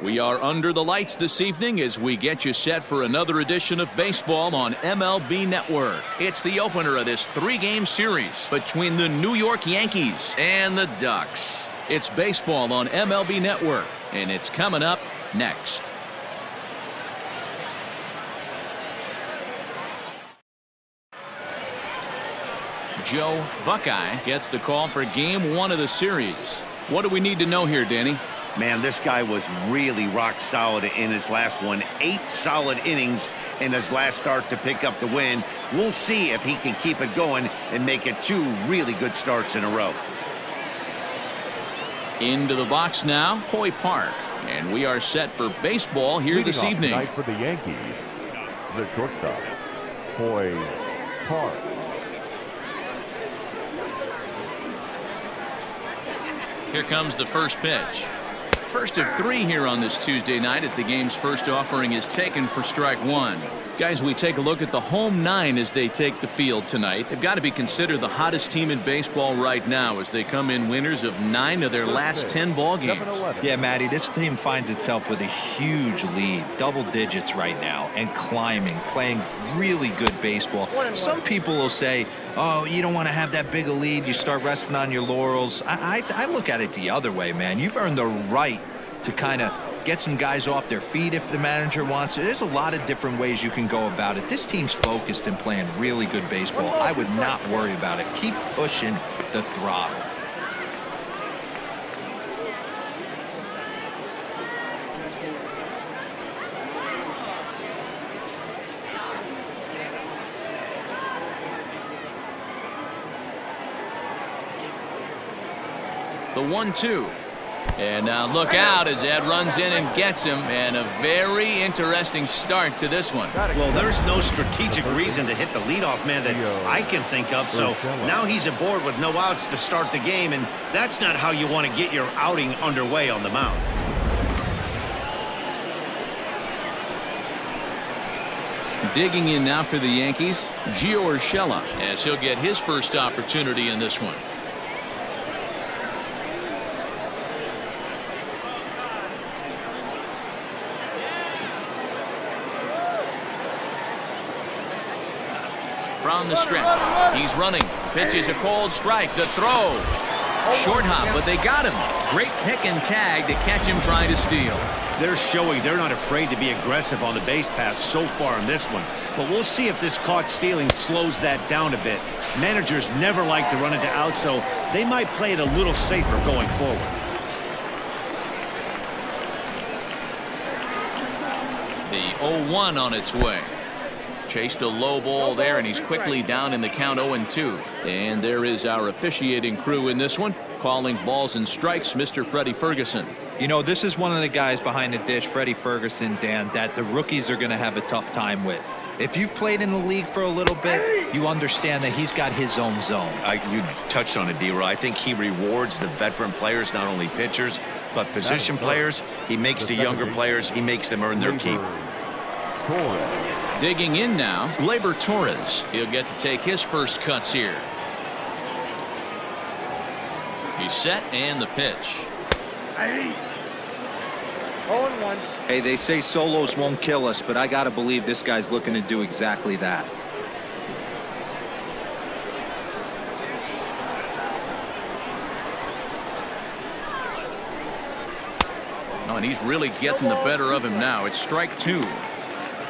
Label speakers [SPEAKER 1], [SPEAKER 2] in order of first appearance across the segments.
[SPEAKER 1] We are under the lights this evening as we get you set for another edition of baseball on MLB Network. It's the opener of this three-game series between the New York Yankees and the Ducks. It's baseball on MLB Network, and it's coming up next. Joe Buckeye gets the call for game one of the series. What do we need to know here, Danny?
[SPEAKER 2] Man, this guy was really rock solid in his last one. 8 solid innings in his last start to pick up the win. We'll see if he can keep it going and make it 2 really good starts in a row.
[SPEAKER 3] Into the box now, Hoy Park. And we are set for baseball here this evening.
[SPEAKER 4] Tonight for the Yankees, the shortstop, Hoy Park.
[SPEAKER 3] Here comes the first pitch. First of 3 here on this Tuesday night as the game's first offering is taken for strike 1. Guys, we take a look at the home 9 as they take the field tonight. They've got to be considered the hottest team in baseball right now as they come in winners of 9 of their last 10 ball games.
[SPEAKER 5] Yeah, Matty, this team finds itself with a huge lead, double digits right now, and climbing, playing really good baseball. Some people will say, oh, you don't want to have that big a lead, you start resting on your laurels. I look at it the other way, man. You've earned the right to kind of get some guys off their feet if the manager wants to. There's a lot of different ways you can go about it. This team's focused and playing really good baseball. I would not worry about it. Keep pushing the throttle.
[SPEAKER 3] The 1-2. And now look out as Ed runs in and gets him, and a very interesting start to this one.
[SPEAKER 2] Well, there's no strategic reason to hit the leadoff man that I can think of, so now he's aboard with no outs to start the game, and that's not how you want to get your outing underway on the mound.
[SPEAKER 3] Digging in now for the Yankees, Gio Urshela, as he'll get his first opportunity in this one. From the stretch, he's running. Pitch is a cold strike. The throw. Short hop, but they got him. Great pick and tag to catch him trying to steal.
[SPEAKER 2] They're showing they're not afraid to be aggressive on the base paths so far in this one. But we'll see if this caught stealing slows that down a bit. Managers never like to run into outs, so they might play it a little safer going forward.
[SPEAKER 3] The 0-1 on its way. Chased a low ball there, and he's quickly down in the count 0-2. And there is our officiating crew in this one, calling balls and strikes, Mr. Freddie Ferguson.
[SPEAKER 5] You know, this is one of the guys behind the dish, Freddie Ferguson, Dan, that the rookies are going to have a tough time with. If you've played in the league for a little bit, you understand that he's got his own zone.
[SPEAKER 2] You touched on it, D-Roy. I think he rewards the veteran players, not only pitchers, but position players. He makes the younger players, he makes them earn their keep.
[SPEAKER 3] Digging in now, Gleyber Torres. He'll get to take his first cuts here. He's set, and the pitch.
[SPEAKER 6] 0-1.
[SPEAKER 5] Hey, they say solos won't kill us, but I got to believe this guy's looking to do exactly that.
[SPEAKER 3] Oh, and he's really getting the better of him now. It's strike 2.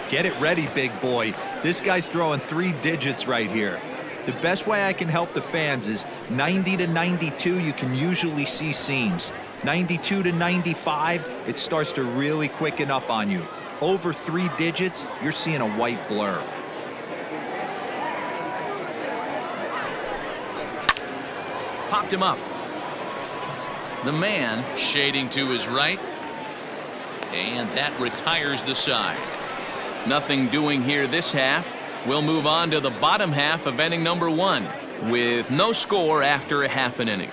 [SPEAKER 5] Get it ready, big boy. This guy's throwing 3 digits right here. The best way I can help the fans is 90 to 92, you can usually see seams. 92 to 95, it starts to really quicken up on you. Over 3 digits, you're seeing a white blur.
[SPEAKER 3] Popped him up. The man shading to his right. And that retires the side. Nothing doing here this half. We'll move on to the bottom half of inning number 1 with no score after a half an inning.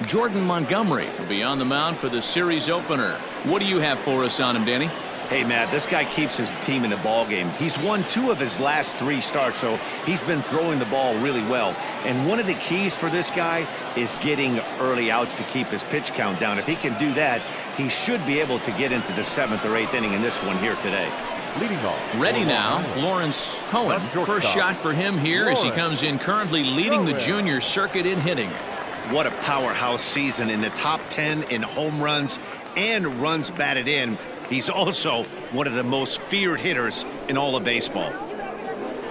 [SPEAKER 3] Jordan Montgomery will be on the mound for the series opener. What do you have for us on him, Danny?
[SPEAKER 2] Hey, Matt, this guy keeps his team in the ball game. He's won 2 of his last 3 starts, so he's been throwing the ball really well. And one of the keys for this guy is getting early outs to keep his pitch count down. If he can do that, he should be able to get into the 7th or 8th inning in this one here today.
[SPEAKER 4] Leading off.
[SPEAKER 3] Ready now, Lawrence Cohen. First shot for him here as he comes in currently leading the junior circuit in hitting.
[SPEAKER 2] What a powerhouse season in the top 10 in home runs and runs batted in. He's also one of the most feared hitters in all of baseball.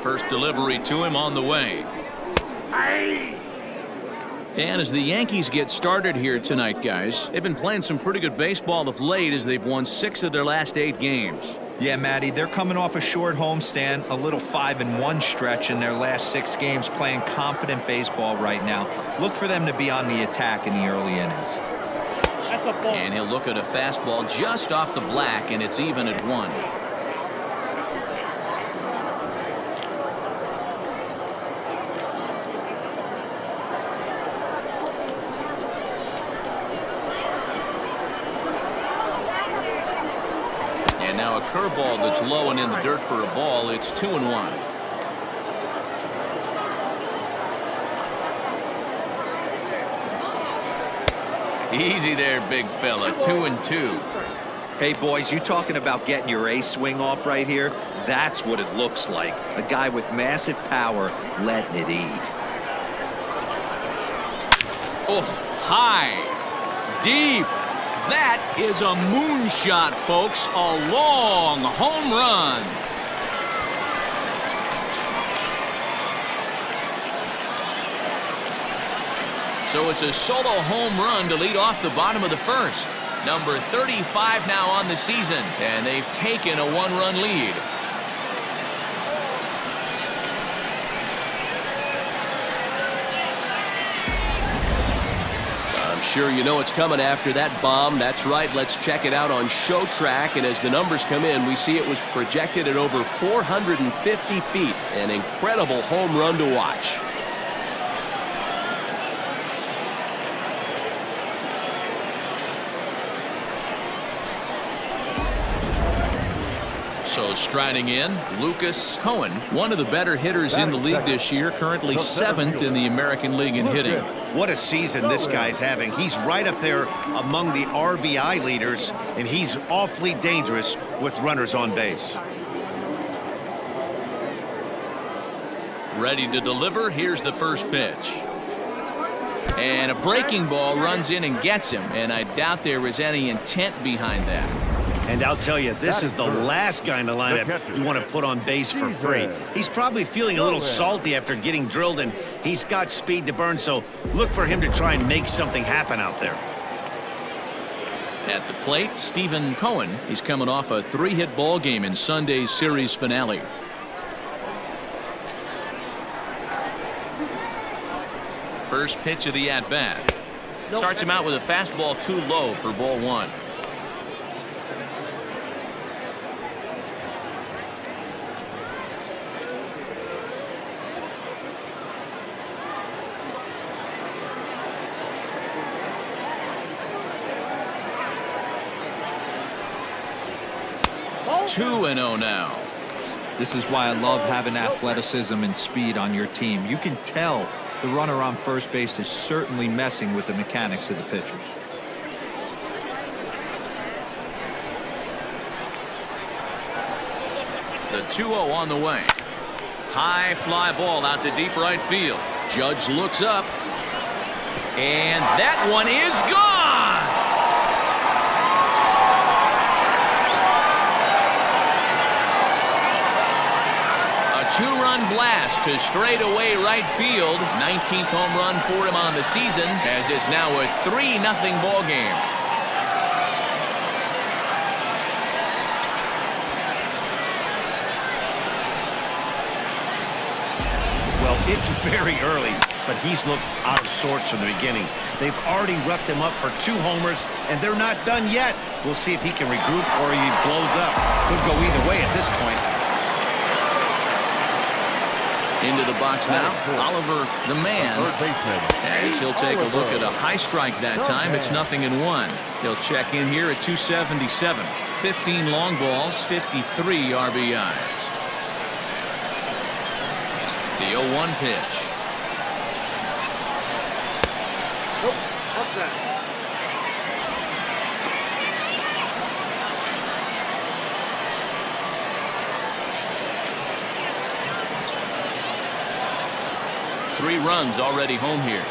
[SPEAKER 3] First delivery to him on the way. And as the Yankees get started here tonight, guys, they've been playing some pretty good baseball of late as they've won 6 of their last 8 games.
[SPEAKER 5] Yeah, Matty, they're coming off a short homestand, a little 5-1 stretch in their last 6 games, playing confident baseball right now. Look for them to be on the attack in the early innings.
[SPEAKER 3] And he'll look at a fastball just off the black, and it's even at 1. And now a curveball that's low and in the dirt for a ball. It's 2-1. Easy there, big fella. 2-2.
[SPEAKER 5] Hey, boys, you talking about getting your ace swing off right here? That's what it looks like. A guy with massive power letting it eat.
[SPEAKER 3] Oh, high, deep. That is a moonshot, folks. A long home run. So it's a solo home run to lead off the bottom of the first. Number 35 now on the season, and they've taken a 1-run lead. I'm sure you know it's coming after that bomb. That's right. Let's check it out on Show Track. And as the numbers come in, we see it was projected at over 450 feet. An incredible home run to watch. So striding in, Lucas Cohen, one of the better hitters in the league this year, currently 7th in the American League in hitting.
[SPEAKER 2] What a season this guy's having. He's right up there among the RBI leaders, and he's awfully dangerous with runners on base.
[SPEAKER 3] Ready to deliver. Here's the first pitch. And a breaking ball runs in and gets him, and I doubt there was any intent behind that.
[SPEAKER 2] And I'll tell you, this is the last guy in the lineup you want to put on base for free. He's probably feeling a little salty after getting drilled, and he's got speed to burn, so look for him to try and make something happen out there.
[SPEAKER 3] At the plate, Stephen Cohen. He's coming off a 3-hit ball game in Sunday's series finale. First pitch of the at-bat. Starts him out with a fastball too low for ball 1. Two and 0 now.
[SPEAKER 5] This is why I love having athleticism and speed on your team. You can tell the runner on first base is certainly messing with the mechanics of the pitcher.
[SPEAKER 3] The 2-0 on the way. High fly ball out to deep right field. Judge looks up. And that one is gone. Two-run blast to straightaway right field. 19th home run for him on the season, as it's now a 3-0 ball game.
[SPEAKER 2] Well, it's very early, but he's looked out of sorts from the beginning. They've already roughed him up for 2 homers, and they're not done yet. We'll see if he can regroup or he blows up. Could go either way at this point.
[SPEAKER 3] Into the box now, Oliver the man, as he'll take a look at a high strike that time. It's 0-1. He'll check in here at 277. 15 long balls, 53 RBIs. The 0-1 pitch. Three runs already home here.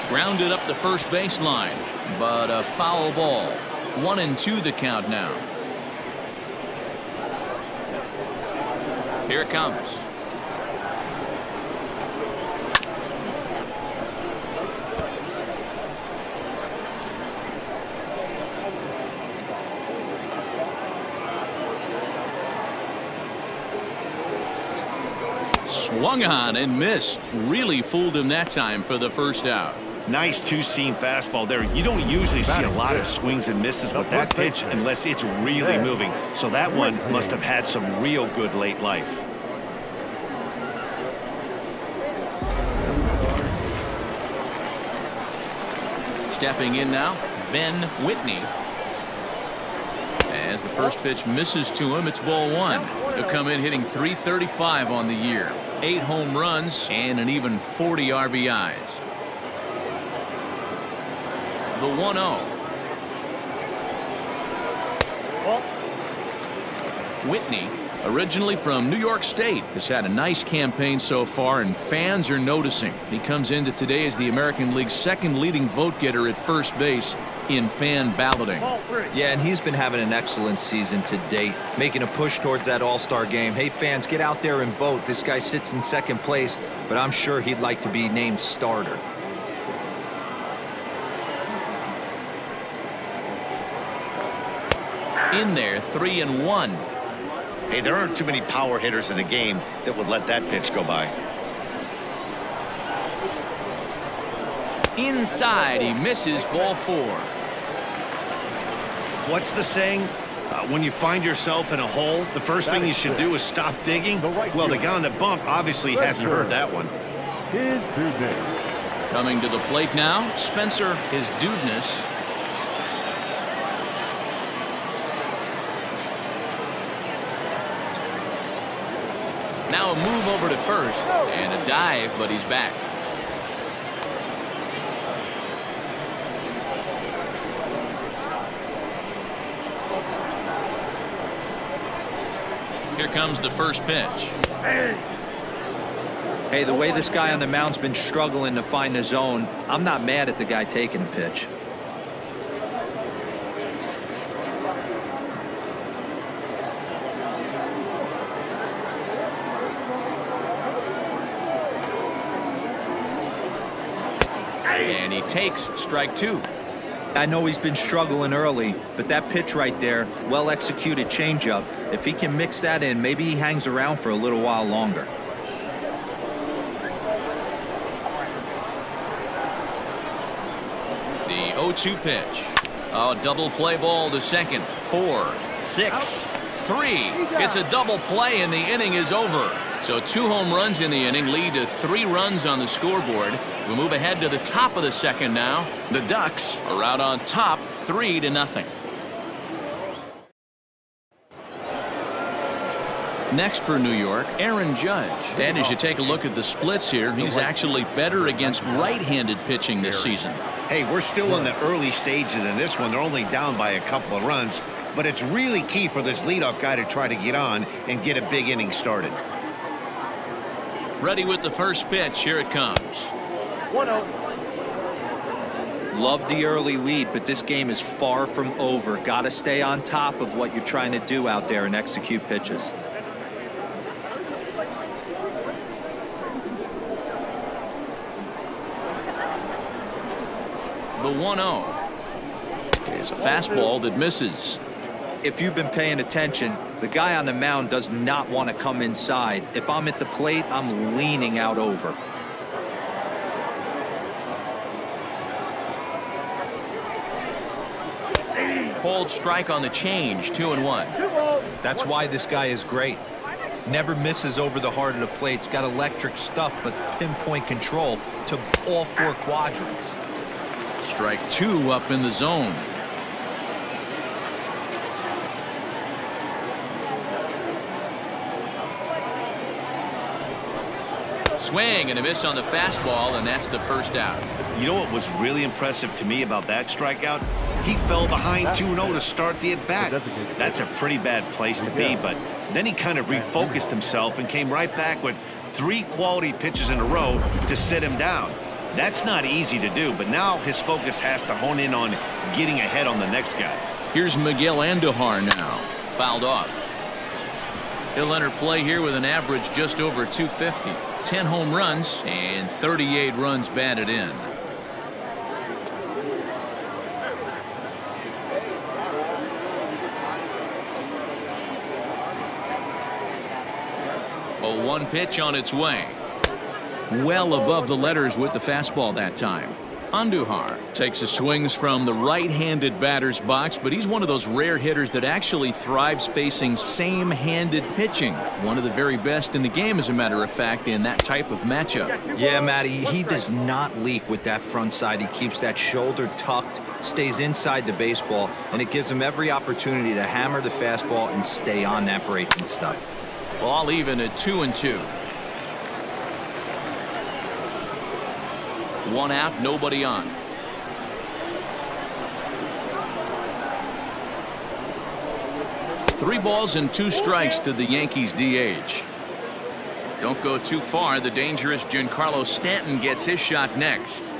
[SPEAKER 3] Grounded up the first baseline, but a foul ball. 1-2 the count now. Here it comes. Swung on and missed. Really fooled him that time for the first out.
[SPEAKER 2] Nice two-seam fastball there. You don't usually see a lot of swings and misses with that pitch unless it's really moving. So that one must have had some real good late life.
[SPEAKER 3] Stepping in now, Ben Whitney. As the first pitch misses to him, it's ball one. He'll come in hitting .335 on the year. 8 home runs and an even 40 RBIs. The 1-0. Whitney, originally from New York State, has had a nice campaign so far, and fans are noticing. He comes into today as the American League's second leading vote getter at first base in fan balloting.
[SPEAKER 5] Yeah, and he's been having an excellent season to date, making a push towards that All-Star game. Hey, fans, get out there and vote. This guy sits in second place, but I'm sure he'd like to be named starter.
[SPEAKER 3] In there, 3-1.
[SPEAKER 2] Hey, there aren't too many power hitters in the game that would let that pitch go by.
[SPEAKER 3] Inside, he misses, ball 4.
[SPEAKER 2] What's the saying? When you find yourself in a hole, the first thing you should do is stop digging. Well, the guy on the bump obviously hasn't heard that one.
[SPEAKER 3] Coming to the plate now, Spencer is Dudness. Now a move over to first and a dive, but he's back. Here comes the first pitch.
[SPEAKER 5] Hey, the way this guy on the mound's been struggling to find the zone, I'm not mad at the guy taking a pitch.
[SPEAKER 3] And he takes strike 2.
[SPEAKER 5] I know he's been struggling early, but that pitch right there, well-executed changeup, if he can mix that in, maybe he hangs around for a little while longer.
[SPEAKER 3] The 0-2 pitch. Oh, double play ball to second. 4, 6, 3. It's a double play and the inning is over. So 2 home runs in the inning lead to 3 runs on the scoreboard. We move ahead to the top of the second now. The Ducks are out on top 3-0. Next for New York, Aaron Judge. And as you take a look at the splits here, he's actually better against right-handed pitching this season.
[SPEAKER 2] Hey, we're still in the early stages in this one. They're only down by a couple of runs, but it's really key for this leadoff guy to try to get on and get a big inning started.
[SPEAKER 3] Ready with the first pitch. Here it comes.
[SPEAKER 2] 1-0.
[SPEAKER 5] Love the early lead, but this game is far from over. Got to stay on top of what you're trying to do out there and execute pitches.
[SPEAKER 3] The 1-0 is a fastball that misses.
[SPEAKER 5] If you've been paying attention, the guy on the mound does not want to come inside. If I'm at the plate, I'm leaning out over.
[SPEAKER 3] Called strike on the change. 2-1.
[SPEAKER 5] That's why this guy is great. Never misses over the heart of the plate. He's got electric stuff, but pinpoint control to all 4 quadrants.
[SPEAKER 3] Strike 2 up in the zone. Swing and a miss on the fastball, and that's the first out.
[SPEAKER 2] You know what was really impressive to me about that strikeout? He fell behind 2-0 to start the at-bat. That's a pretty bad place to be, but then he kind of refocused himself and came right back with 3 quality pitches in a row to sit him down. That's not easy to do, but now his focus has to hone in on getting ahead on the next guy.
[SPEAKER 3] Here's Miguel Andujar now. Fouled off. He'll enter play here with an average just over 250. 10 home runs and 38 runs batted in. A 1 pitch on its way. Well above the letters with the fastball that time. Andujar takes his swings from the right-handed batter's box, but he's one of those rare hitters that actually thrives facing same-handed pitching. One of the very best in the game, as a matter of fact, in that type of matchup.
[SPEAKER 5] Yeah, Matty, he does not leak with that front side. He keeps that shoulder tucked, stays inside the baseball, and it gives him every opportunity to hammer the fastball and stay on that breaking stuff.
[SPEAKER 3] All even at 2-2. 1 out, nobody on. Three balls and 2 strikes to the Yankees DH. Don't go too far. The dangerous Giancarlo Stanton gets his shot next.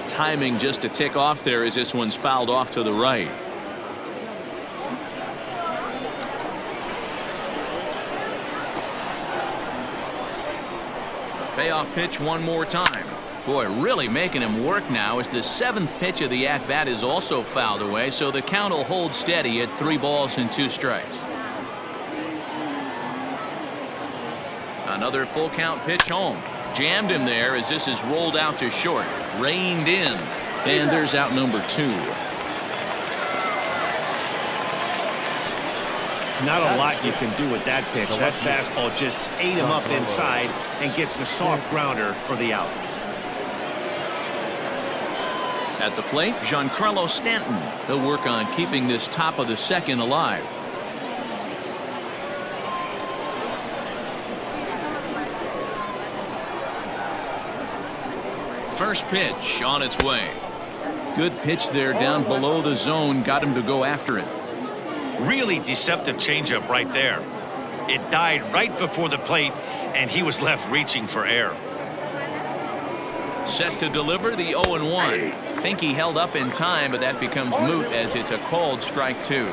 [SPEAKER 3] Timing just to tick off there as this one's fouled off to the right. Payoff pitch one more time. Boy, really making him work now as the 7th pitch of the at-bat is also fouled away, so the count will hold steady at 3 balls and 2 strikes. Another full count pitch home. Jammed him there as this is rolled out to short. Reined in. And there's out number 2.
[SPEAKER 2] Not a lot you can do with that pitch. That fastball just ate him up inside and gets the soft grounder for the out.
[SPEAKER 3] At the plate, Giancarlo Stanton. He'll work on keeping this top of the 2nd alive. First pitch on its way. Good pitch there down below the zone. Got him to go after it.
[SPEAKER 2] Really deceptive changeup right there. It died right before the plate, and he was left reaching for air.
[SPEAKER 3] Set to deliver the 0-1. Think he held up in time, but that becomes moot as it's a called strike 2.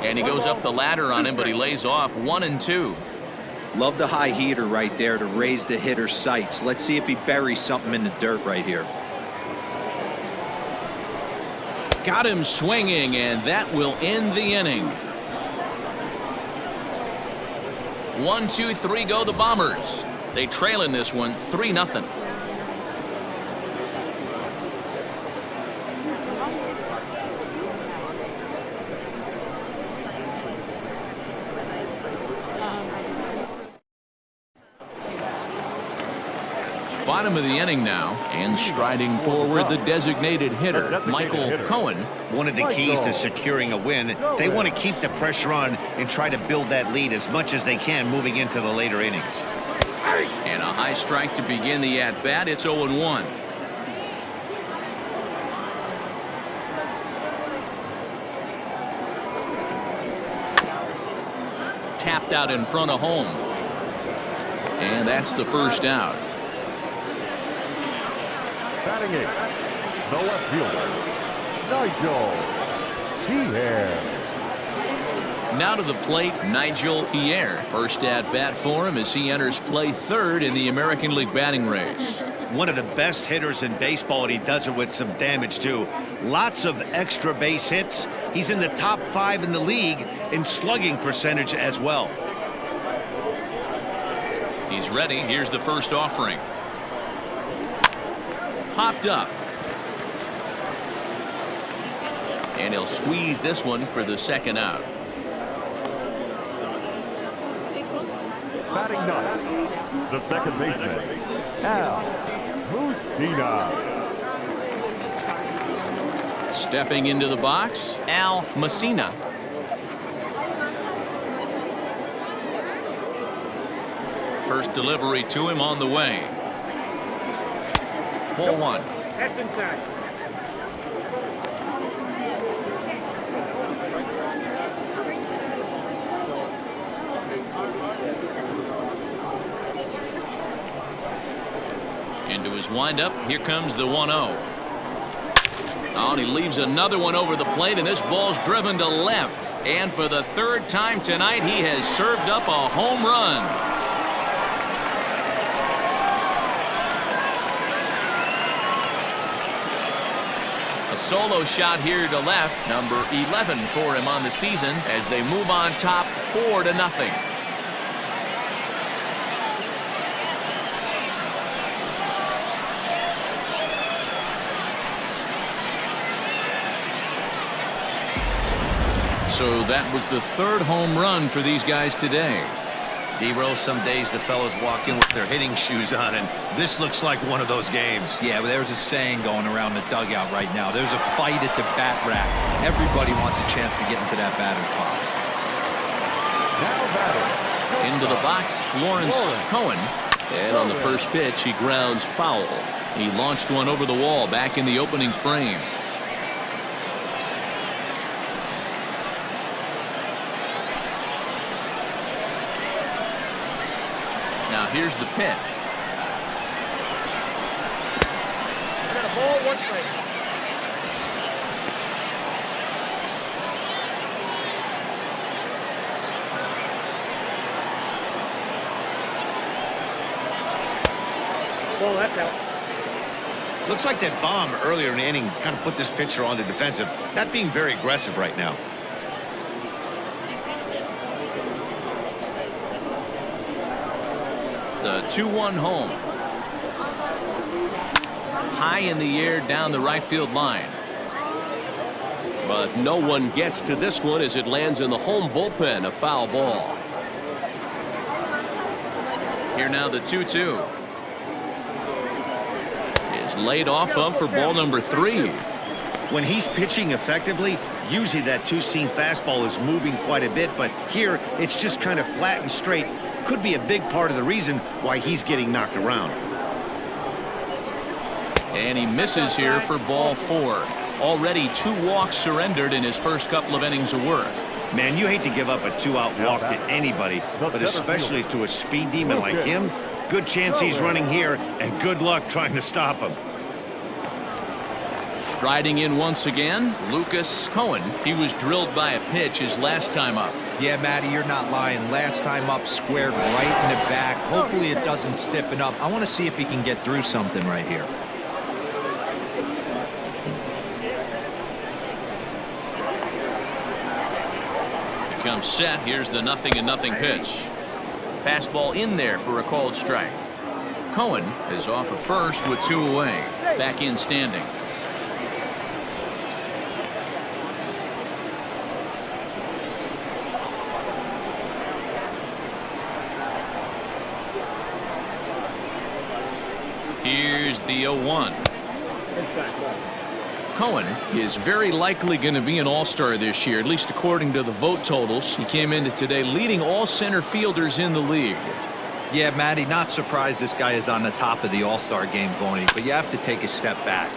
[SPEAKER 3] And he goes up the ladder on him, but he lays off 1-2.
[SPEAKER 5] Love the high heater right there to raise the hitter's sights. Let's see if he buries something in the dirt right here.
[SPEAKER 3] Got him swinging, and that will end the inning. 1, 2, 3 go the Bombers. They trail in this one 3-0. Bottom of the inning now, and striding forward the designated hitter, Michael Cohen.
[SPEAKER 2] One of the keys to securing a win, they want to keep the pressure on and try to build that lead as much as they can moving into the later innings.
[SPEAKER 3] And a high strike to begin the at-bat. It's 0-1. Tapped out in front of home. And that's the first out.
[SPEAKER 4] Batting it, the left fielder, Nigel Pierre.
[SPEAKER 3] Now to the plate, Nigel Pierre. First at bat for him as he enters play 3rd in the American League batting race.
[SPEAKER 2] One of the best hitters in baseball, and he does it with some damage too. Lots of extra base hits. He's in the top 5 in the league in slugging percentage as well.
[SPEAKER 3] He's ready. Here's the first offering. Popped up.
[SPEAKER 1] And he'll squeeze this one for the second out.
[SPEAKER 4] Batting ninth, the second baseman, Al Musina.
[SPEAKER 1] Stepping into the box, Al Messina. First delivery to him on the way. Ball one.
[SPEAKER 6] That's inside.
[SPEAKER 1] Into his windup. Here comes the 1-0. Oh, and he leaves another one over the plate, and this ball's driven to left. And for the third time tonight, he has served up a home run. A solo shot here to left, number 11 for him on the season, as they move on top 4-0. So that was the third home run for these guys today.
[SPEAKER 2] D-Roll, some days the fellows walk in with their hitting shoes on, and this looks like one of those games.
[SPEAKER 5] Yeah, but there's a saying going around the dugout right now. There's a fight at the bat rack. Everybody wants a chance to get into that batter's box.
[SPEAKER 4] Now batting.
[SPEAKER 1] Into the box, Lawrence Cohen. And on the first pitch, he grounds foul. He launched one over the wall back in the opening frame. Now here's the pitch.
[SPEAKER 6] Got a ball, one strike. Ball, that's out.
[SPEAKER 2] Looks like that bomb earlier in the inning kind of put this pitcher on the defensive. Not being very aggressive right now.
[SPEAKER 1] The 2-1 home. High in the air down the right field line. But no one gets to this one as it lands in the home bullpen, a foul ball. Here now the 2-2. Is laid off of for ball number 3.
[SPEAKER 2] When he's pitching effectively, usually that two-seam fastball is moving quite a bit, but here it's just kind of flat and straight. Could be a big part of the reason why he's getting knocked around.
[SPEAKER 1] And he misses here for ball 4. Already 2 walks surrendered in his first couple of innings of work.
[SPEAKER 2] Man, you hate to give up a 2-out walk to anybody, but especially to a speed demon like him. Good chance he's running here, and good luck trying to stop him.
[SPEAKER 1] Striding in once again, Lucas Cohen. He was drilled by a pitch his last time up.
[SPEAKER 5] Yeah, Matty, you're not lying. Last time up, squared right in the back. Hopefully it doesn't stiffen up. I want to see if he can get through something right here.
[SPEAKER 1] Here comes set. Here's the 0-0 pitch. Fastball in there for a called strike. Cohen is off of first with 2 away. Back in standing. Here's the 0-1. Cohen is very likely going to be an all-star this year, at least according to the vote totals. He came into today leading all center fielders in the league.
[SPEAKER 5] Yeah, Matty, not surprised this guy is on the top of the all-star game voting, but you have to take a step back.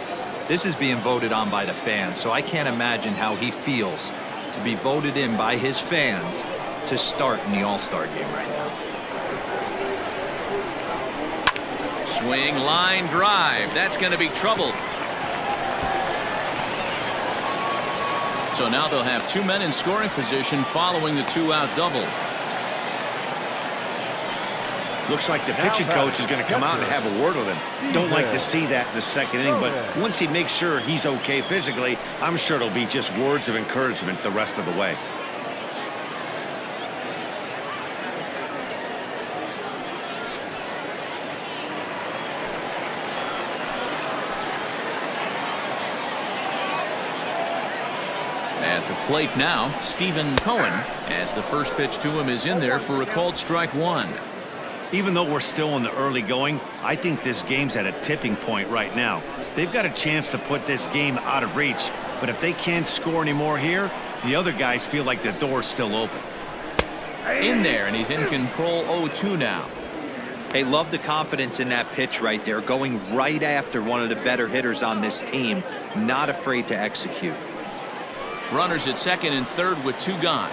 [SPEAKER 5] This is being voted on by the fans, so I can't imagine how he feels to be voted in by his fans to start in the all-star game right now.
[SPEAKER 1] Swing, line, drive. That's going to be trouble. So now they'll have 2 men in scoring position following the 2-out double.
[SPEAKER 2] Looks like the pitching coach is going to come out and have a word with him. Don't like to see that in the second inning, but once he makes sure he's okay physically, I'm sure it'll be just words of encouragement the rest of the way.
[SPEAKER 3] plate now, Stephen Cohen, as the first pitch to him is in there for a called strike one.
[SPEAKER 2] Even though we're still in the early going, I think this game's at a tipping point right now. They've got a chance to put this game out of reach, but if they can't score anymore here, the other guys feel like the door's still open.
[SPEAKER 3] In there, and he's in control 0-2 now.
[SPEAKER 5] Hey, love the confidence in that pitch right there, going right after one of the better hitters on this team, not afraid to execute.
[SPEAKER 3] Runners at second and third with two gone.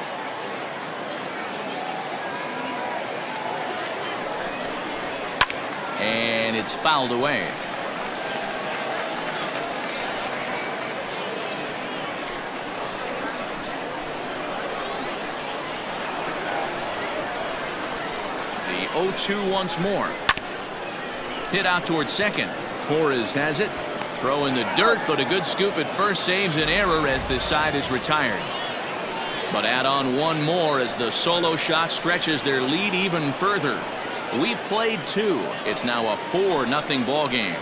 [SPEAKER 3] And it's fouled away. The 0-2 once more. Hit out towards second. Torres has it. Throw in the dirt, but a good scoop at first saves an error as this side is retired. But add on one more as the solo shot stretches their lead even further. We've played two. It's now a 4-0 ball game.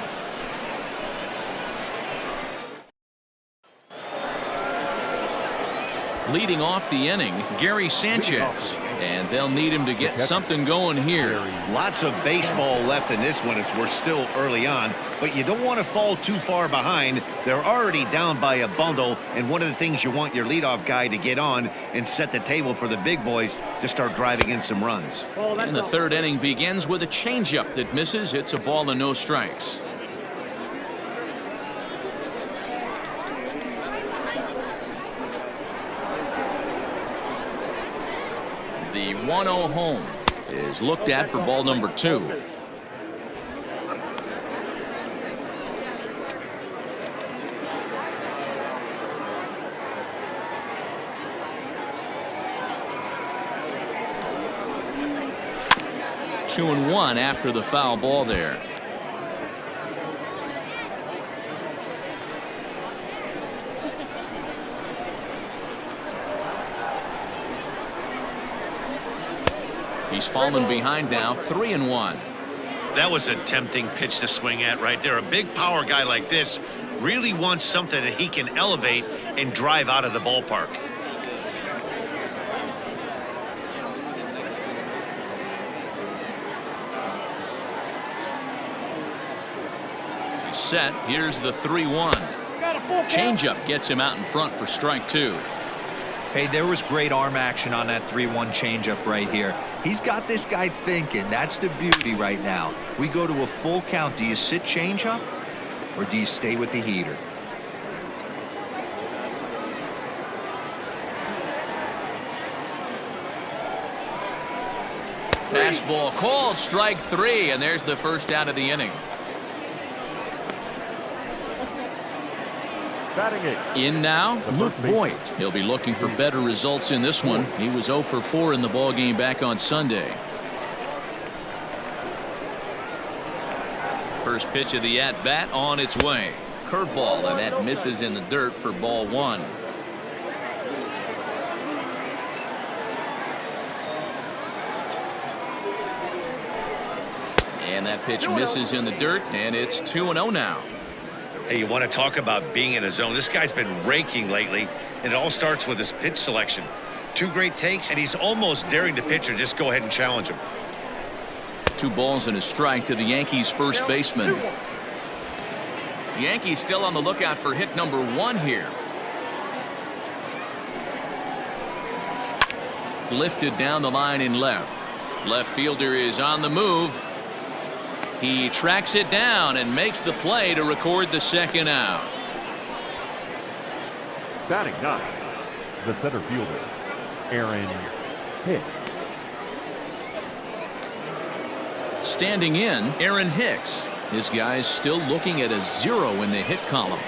[SPEAKER 3] Leading off the inning, Gary Sanchez, and they'll need him to get something going here.
[SPEAKER 2] Lots of baseball left in this one as we're still early on, but you don't want to fall too far behind. They're already down by a bundle, and one of the things you want your leadoff guy to get on and set the table for the big boys to start driving in some runs.
[SPEAKER 3] And the third inning begins with a changeup that misses. It's a ball and no strikes. The 1-0 home is looked at for ball number 2. Two and one after the foul ball there. He's fallen behind now, 3-1.
[SPEAKER 2] That was a tempting pitch to swing at right there. A big power guy like this really wants something that he can elevate and drive out of the ballpark.
[SPEAKER 3] He's set. Here's the 3-1. Changeup gets him out in front for strike 2.
[SPEAKER 5] Hey, there was great arm action on that 3-1 changeup right here. He's got this guy thinking. That's the beauty right now. We go to a full count. Do you sit changeup or do you stay with the heater?
[SPEAKER 3] Fastball called, strike 3, and there's the first out of the inning. In now, Luke Voigt. He'll be looking for better results in this one. He was 0 for 4 in the ballgame back on Sunday. First pitch of the at-bat on its way. Curveball, and that misses in the dirt for ball 1. And that pitch misses in the dirt, and it's 2-0 now.
[SPEAKER 2] Hey, you want to talk about being in a zone. This guy's been raking lately, and it all starts with his pitch selection. 2 great takes, and he's almost daring the pitcher just go ahead and challenge him.
[SPEAKER 3] 2 balls and a strike to the Yankees first baseman. The Yankees still on the lookout for hit number 1 here. Lifted down the line in left. Left fielder is on the move. He tracks it down and makes the play to record the second out.
[SPEAKER 4] Batting 9, the center fielder, Aaron Hicks.
[SPEAKER 3] Standing in, Aaron Hicks. His guy's still looking at a 0 in the hit column.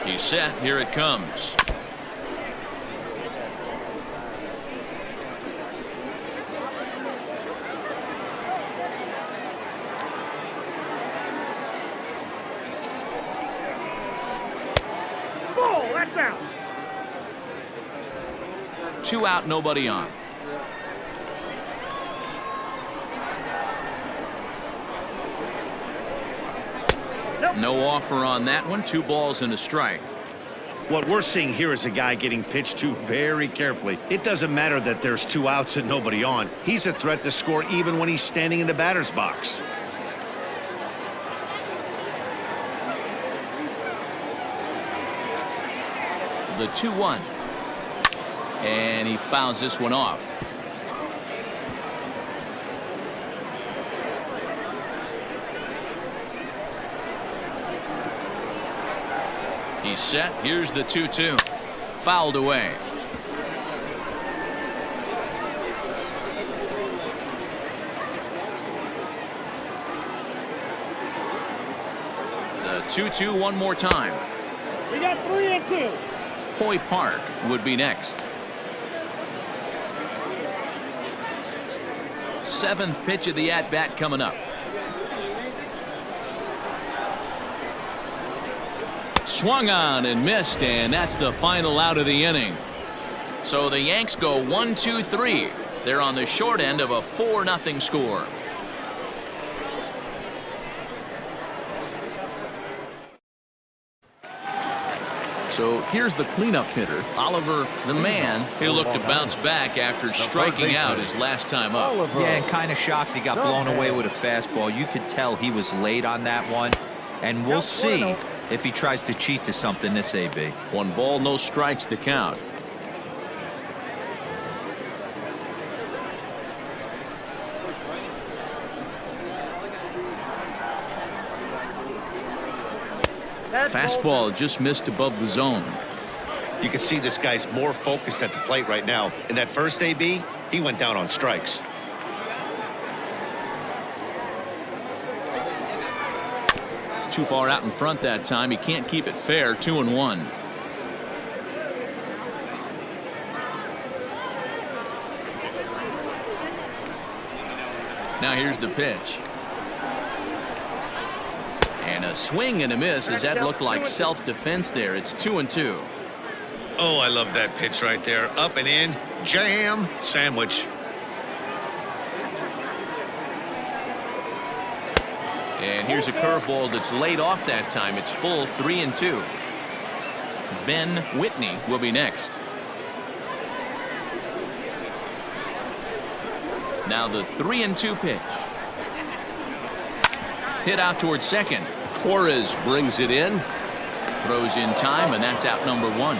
[SPEAKER 3] He's set. Here it comes.
[SPEAKER 6] That's out.
[SPEAKER 3] 2 out, nobody on. No offer on that one. 2 balls and a strike.
[SPEAKER 2] What we're seeing here is a guy getting pitched to very carefully. It doesn't matter that there's 2 outs and nobody on. He's a threat to score even when he's standing in the batter's box.
[SPEAKER 3] The 2-1. And he fouls this one off. He's set. Here's the 2-2. Fouled away. The 2-2 one more time.
[SPEAKER 6] We got 3 and 2.
[SPEAKER 3] Hoy Park would be next. 7th pitch of the at-bat coming up. Swung on and missed, and that's the final out of the inning. So the Yanks go 1-2-3. They're on the short end of a 4-0 score. So here's the cleanup hitter, Oliver the man. He'll look to bounce back after striking out his last time up.
[SPEAKER 5] Yeah, and kind of shocked he got blown away with a fastball. You could tell he was late on that one. And we'll see if he tries to cheat to something this AB.
[SPEAKER 3] 1 ball, no strikes to count. Fastball just missed above the zone.
[SPEAKER 2] You can see this guy's more focused at the plate right now. In that first AB, he went down on strikes.
[SPEAKER 3] Too far out in front that time. He can't keep it fair. 2-1. Now here's the pitch. And a swing and a miss as that looked like self-defense there. It's 2-2.
[SPEAKER 2] Oh, I love that pitch right there. Up and in. Jam. Sandwich.
[SPEAKER 3] And here's a curveball that's laid off that time. It's full. 3-2. Ben Whitney will be next. Now the 3-2 pitch. Hit out towards second. Torres brings it in. Throws in time, and that's out number 1.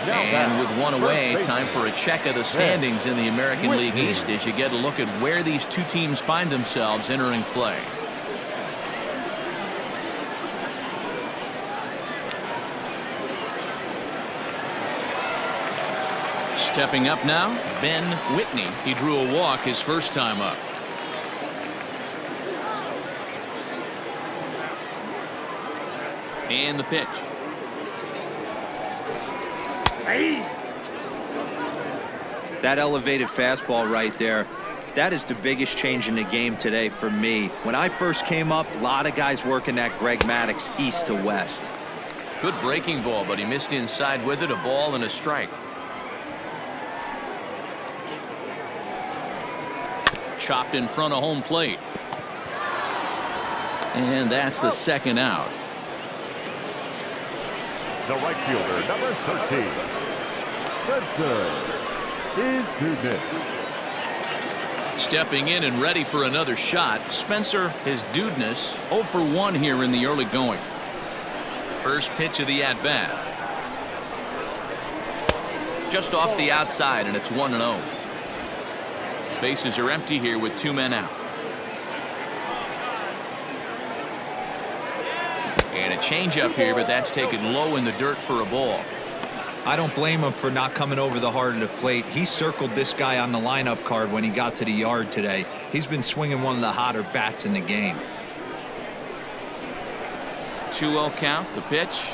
[SPEAKER 3] And with 1 away, time for a check of the standings in the American League East as you get a look at where these 2 teams find themselves entering play. Stepping up now, Ben Whitney. He drew a walk his first time up. And the pitch.
[SPEAKER 5] That elevated fastball right there, that is the biggest change in the game today for me. When I first came up, a lot of guys working that Greg Maddux east to west.
[SPEAKER 3] Good breaking ball, but he missed inside with it. A ball and a strike. Chopped in front of home plate. And that's the second out.
[SPEAKER 4] The right fielder, number 13, Spencer is to miss.
[SPEAKER 3] Stepping in and ready for another shot. Spencer, his dudeness, 0 for 1 here in the early going. First pitch of the at-bat. Just off the outside, and it's 1-0. Bases are empty here with 2 men out. And a changeup here, but that's taken low in the dirt for a ball.
[SPEAKER 5] I don't blame him for not coming over the heart of the plate. He circled this guy on the lineup card when he got to the yard today. He's been swinging one of the hotter bats in the game.
[SPEAKER 3] 2-0 count. The pitch.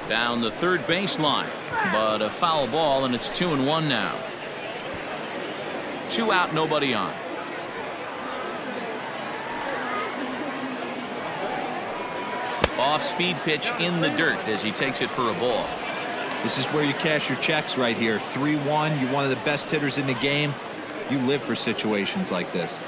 [SPEAKER 3] Down the third baseline, but a foul ball, and it's 2-1 now. 2 out, nobody on. Off-speed pitch in the dirt as he takes it for a ball.
[SPEAKER 5] This is where you cash your checks right here. 3-1. You're one of the best hitters in the game. You live for situations like this.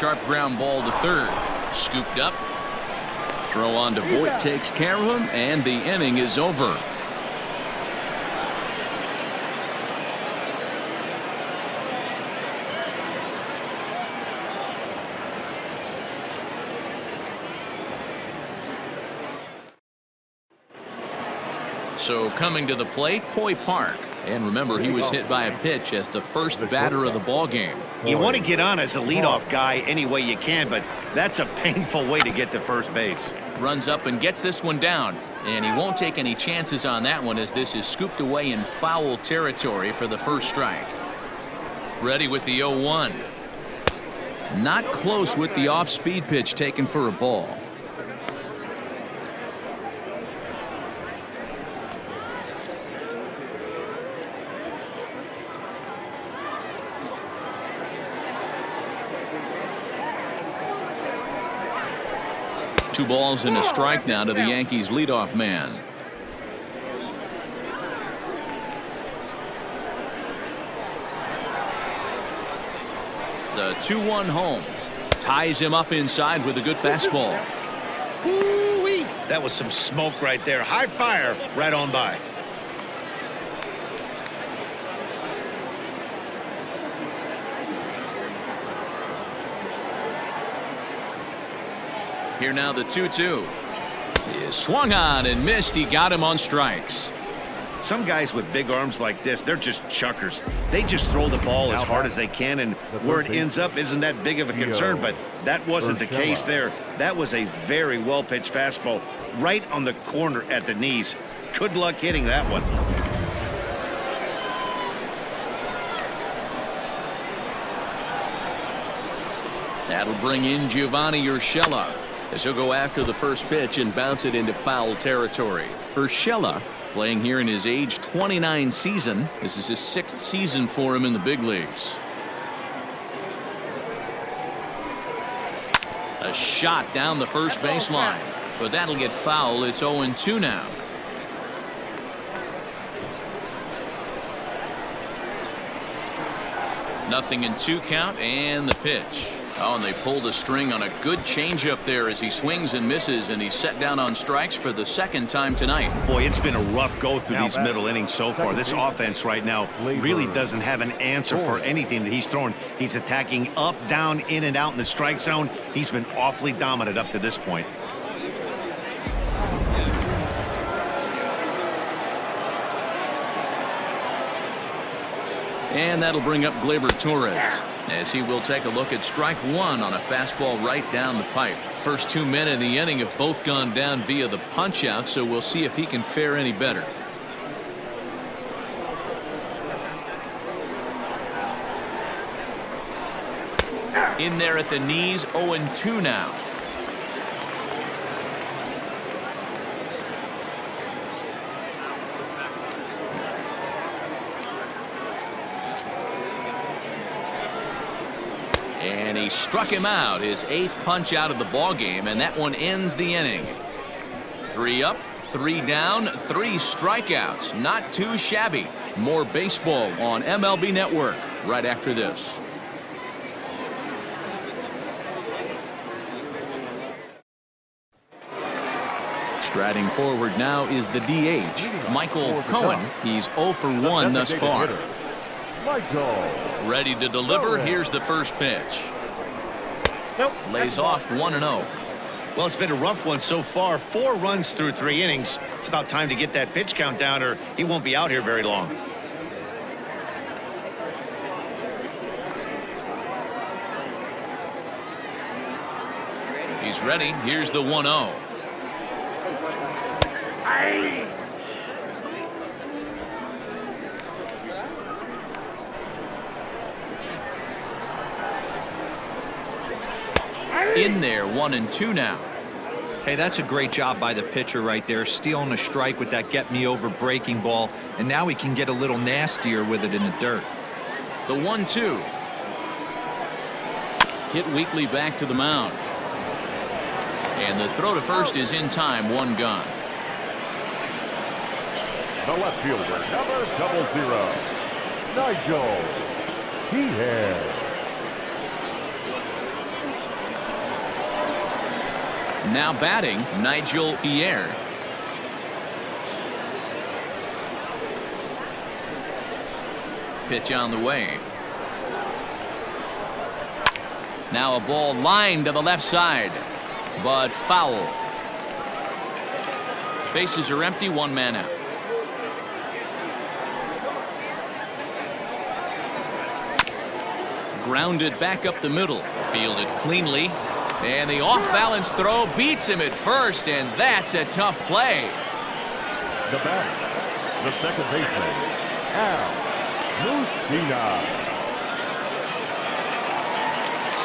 [SPEAKER 3] sharp ground ball to third. Scooped up. Throw on to Voit takes care of him, and the inning is over. So coming to the plate, Coy Park. And remember, he was hit by a pitch as the first batter of the ball game.
[SPEAKER 2] You want to get on as a leadoff guy any way you can, but that's a painful way to get to first base.
[SPEAKER 3] Runs up and gets this one down. And he won't take any chances on that one as this is scooped away in foul territory for the first strike. Ready with the 0-1. Not close with the off-speed pitch taken for a ball. Two balls and a strike now to the Yankees leadoff man. The 2-1 home ties him up inside with a good fastball.
[SPEAKER 2] Ooh-wee. That was some smoke right there. High fire right on by.
[SPEAKER 3] Here now the 2-2 is swung on and missed. He got him on strikes.
[SPEAKER 2] Some guys with big arms like this, they're just chuckers. They just throw the ball as hard as they can, and where it ends up isn't that big of a concern, but that wasn't the case there. That was a very well-pitched fastball right on the corner at the knees. Good luck hitting that one.
[SPEAKER 3] That'll bring in Giovanni Urshela as he'll go after the first pitch and bounce it into foul territory. Urshela playing here in his age 29 season. This is his 6th season for him in the big leagues. A shot down the first baseline, but that'll get foul. It's 0-2 now. Nothing in 2 count and the pitch. Oh, and they pulled a string on a good changeup there as he swings and misses, and he's set down on strikes for the 2nd time tonight.
[SPEAKER 2] Boy, it's been a rough go through these middle innings so far. This offense right now really doesn't have an answer for anything that he's throwing. He's attacking up, down, in and out in the strike zone. He's been awfully dominant up to this point.
[SPEAKER 3] And that'll bring up Gleyber Torres as he will take a look at strike 1 on a fastball right down the pipe. First 2 men in the inning have both gone down via the punch out, so we'll see if he can fare any better. In there at the knees, 0-2 now. And he struck him out, his 8th punch out of the ball game, and that one ends the inning. 3 up, 3 down, 3 strikeouts. Not too shabby. More baseball on MLB Network right after this. Striding forward now is the DH, Michael Cohen. He's 0 for 1 thus far. Ready to deliver. Here's the first pitch. Lays off 1-0.
[SPEAKER 2] Well, it's been a rough one so far. 4 runs through 3 innings. It's about time to get that pitch count down, or he won't be out here very long.
[SPEAKER 3] He's ready. Here's the 1-0. In there, 1-2 now.
[SPEAKER 5] Hey, that's a great job by the pitcher right there, stealing a strike with that get-me-over breaking ball, and now he can get a little nastier with it in the dirt.
[SPEAKER 3] The 1-2. Hit weakly back to the mound. And the throw to first is in time, 1 gone.
[SPEAKER 4] The left fielder, number 00, Nigel. He has
[SPEAKER 3] Now batting, Nigel Pierre. Pitch on the way. Now a ball lined to the left side, but foul. Bases are empty, one man out. Grounded back up the middle, fielded cleanly, and the off-balance throw beats him at first, and that's a tough play.
[SPEAKER 4] The batter, the second baseman, Al Mussina.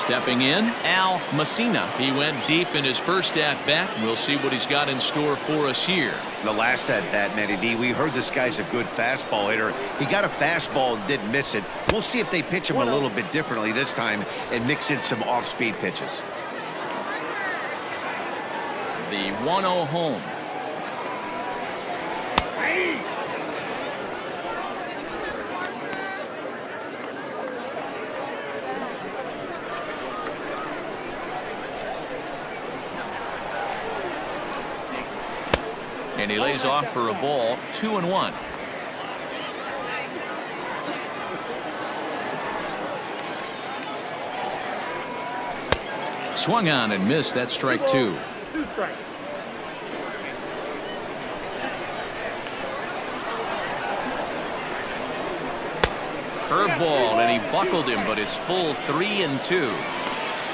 [SPEAKER 3] Stepping in, Al Mussina. He went deep in his first at-bat. We'll see what he's got in store for us here.
[SPEAKER 2] The last at-bat, Matty D, we heard this guy's a good fastball hitter. He got a fastball and didn't miss it. We'll see if they pitch him a little bit differently this time and mix in some off-speed pitches.
[SPEAKER 3] The 1-0 home. And he lays off for a ball, 2-1. Swung on and missed. That's strike two.
[SPEAKER 6] 2 strikes.
[SPEAKER 3] Curveball, and he buckled him, but it's full 3-2.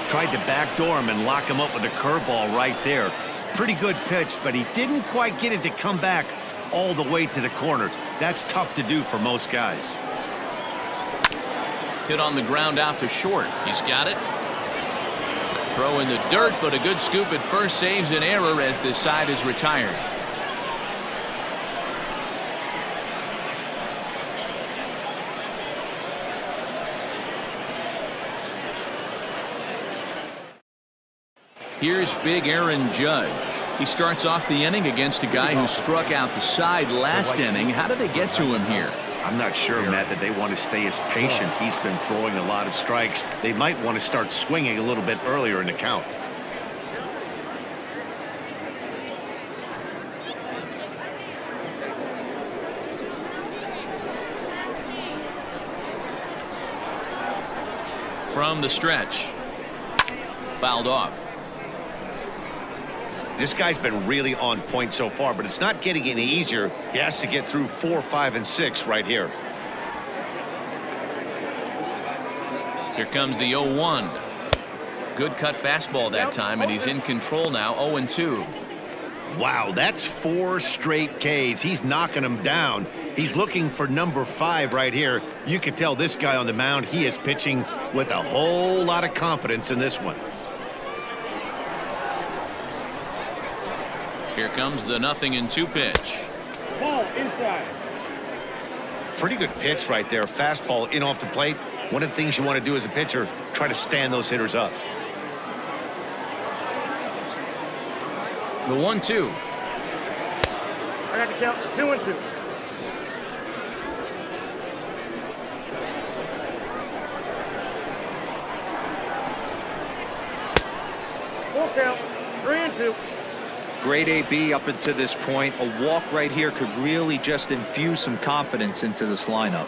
[SPEAKER 2] Tried to backdoor him and lock him up with a curveball right there. Pretty good pitch, but he didn't quite get it to come back all the way to the corner. That's tough to do for most guys.
[SPEAKER 3] Hit on the ground out to short. He's got it. Throw in the dirt, but a good scoop at first saves an error as this side is retired. Here's Big Aaron Judge. He starts off the inning against a guy who struck out the side last inning. How did they get to him here?
[SPEAKER 2] I'm not sure, Matt, that they want to stay as patient. He's been throwing a lot of strikes. They might want to start swinging a little bit earlier in the count.
[SPEAKER 3] From the stretch. Fouled off.
[SPEAKER 2] This guy's been really on point so far, but it's not getting any easier. He has to get through 4, 5, and 6 right here.
[SPEAKER 3] Here comes the 0-1. Good cut fastball that time, and he's in control now, 0-2.
[SPEAKER 2] Wow, that's 4 straight Ks. He's knocking them down. He's looking for number 5 right here. You can tell this guy on the mound, he is pitching with a whole lot of confidence in this one.
[SPEAKER 3] Here comes the 0-2 pitch.
[SPEAKER 6] Ball inside.
[SPEAKER 2] Pretty good pitch right there. Fastball in off the plate. One of the things you want to do as a pitcher, try to stand those hitters up.
[SPEAKER 3] The 1-2.
[SPEAKER 6] I got to count 2-2. Full count, 3-2.
[SPEAKER 5] Great AB up until this point. A walk right here could really just infuse some confidence into this lineup.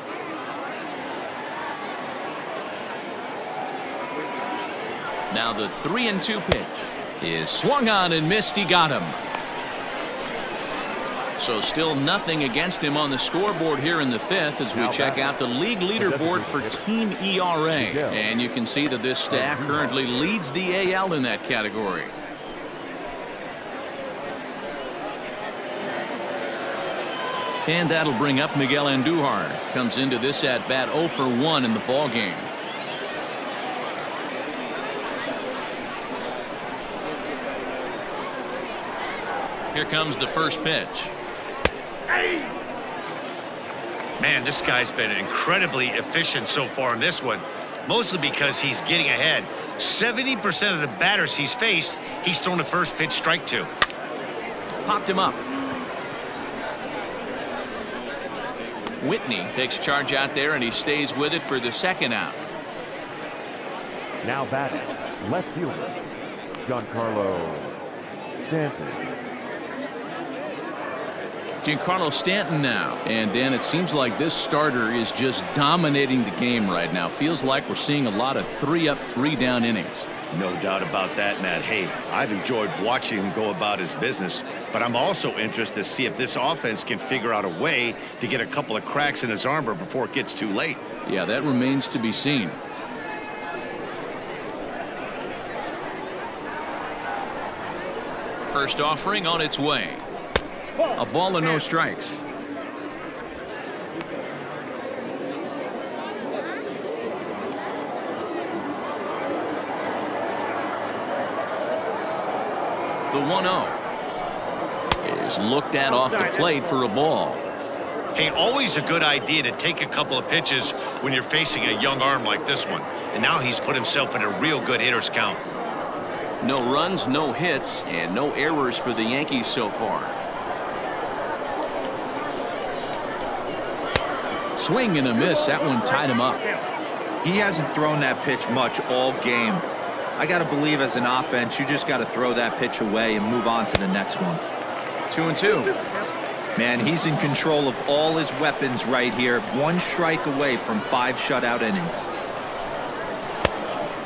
[SPEAKER 3] Now the 3-2 pitch is swung on and missed. He got him. So still nothing against him on the scoreboard here in the 5th as we check out the league leaderboard for team ERA. And you can see that this staff currently leads the AL in that category. And that'll bring up Miguel Andujar. Comes into this at bat 0 for 1 in the ball game. Here comes the first pitch.
[SPEAKER 2] Man, this guy's been incredibly efficient so far in this one, mostly because he's getting ahead. 70% of the batters he's faced, he's thrown a first pitch strike to.
[SPEAKER 3] Popped him up. Whitney takes charge out there, and he stays with it for the second out.
[SPEAKER 4] Now batting, left fielder, Giancarlo Stanton.
[SPEAKER 3] Giancarlo Stanton now. And Dan, it seems like this starter is just dominating the game right now. Feels like we're seeing a lot of 3-up, 3-down innings.
[SPEAKER 2] No doubt about that, Matt. Hey, I've enjoyed watching him go about his business, but I'm also interested to see if this offense can figure out a way to get a couple of cracks in his armor before it gets too late.
[SPEAKER 3] Yeah, that remains to be seen. First offering on its way. A ball and no strikes. The 1-0 is looked at off the plate for a ball.
[SPEAKER 2] Hey, always a good idea to take a couple of pitches when you're facing a young arm like this one. And now he's put himself in a real good hitter's count.
[SPEAKER 3] No runs, no hits, and no errors for the Yankees so far. Swing and a miss. That one tied him up.
[SPEAKER 5] He hasn't thrown that pitch much all game. I got to believe as an offense, you just got to throw that pitch away and move on to the next one.
[SPEAKER 3] 2-2.
[SPEAKER 5] Man, he's in control of all his weapons right here. One strike away from 5 shutout innings.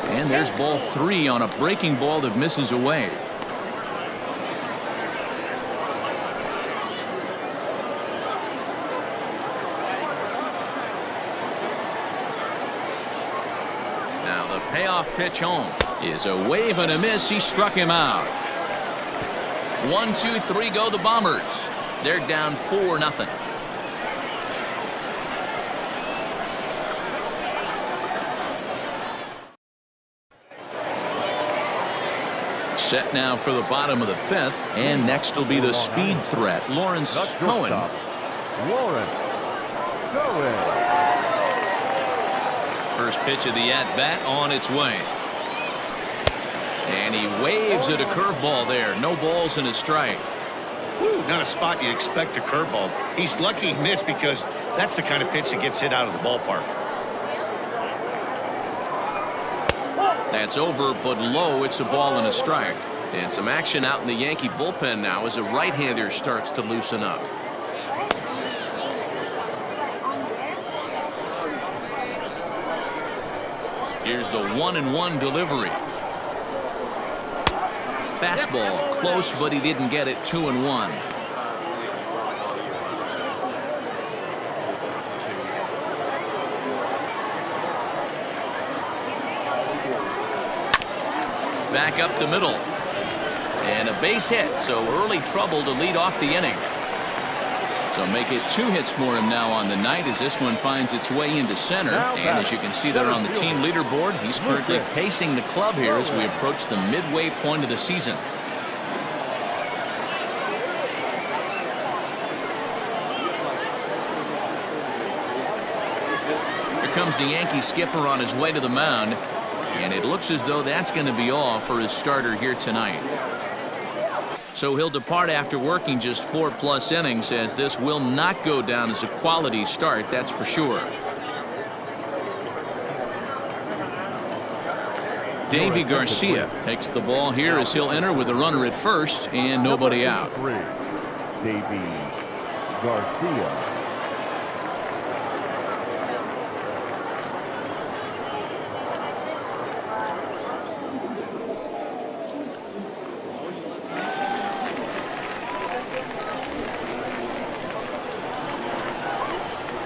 [SPEAKER 3] And there's ball 3 on a breaking ball that misses away. Now the payoff pitch home is a wave and a miss. He struck him out. 1, 2, 3 go the Bombers. They're down 4-0. Set now for the bottom of the 5th, and next will be the speed threat, Lawrence Cohen.
[SPEAKER 4] Lawrence Cohen.
[SPEAKER 3] First pitch of the at-bat on its way. And he waves at a curveball there. No balls and a strike.
[SPEAKER 2] Not a spot you'd expect a curveball. He's lucky he missed because that's the kind of pitch that gets hit out of the ballpark.
[SPEAKER 3] That's over, but low. It's a ball and a strike. And some action out in the Yankee bullpen now as a right-hander starts to loosen up. Here's the 1-1 delivery. Fastball close, but he didn't get it. 2-1. Back up the middle. And a base hit, so early trouble to lead off the inning. So make it 2 hits for him now on the night as this one finds its way into center. And as you can see there on the team leaderboard, he's currently pacing the club here as we approach the midway point of the season. Here comes the Yankee skipper on his way to the mound. And it looks as though that's going to be all for his starter here tonight. So he'll depart after working just 4+ innings, as this will not go down as a quality start, that's for sure. Davy Garcia takes the ball here as he'll enter with a runner at first and nobody out.
[SPEAKER 4] Davy Garcia.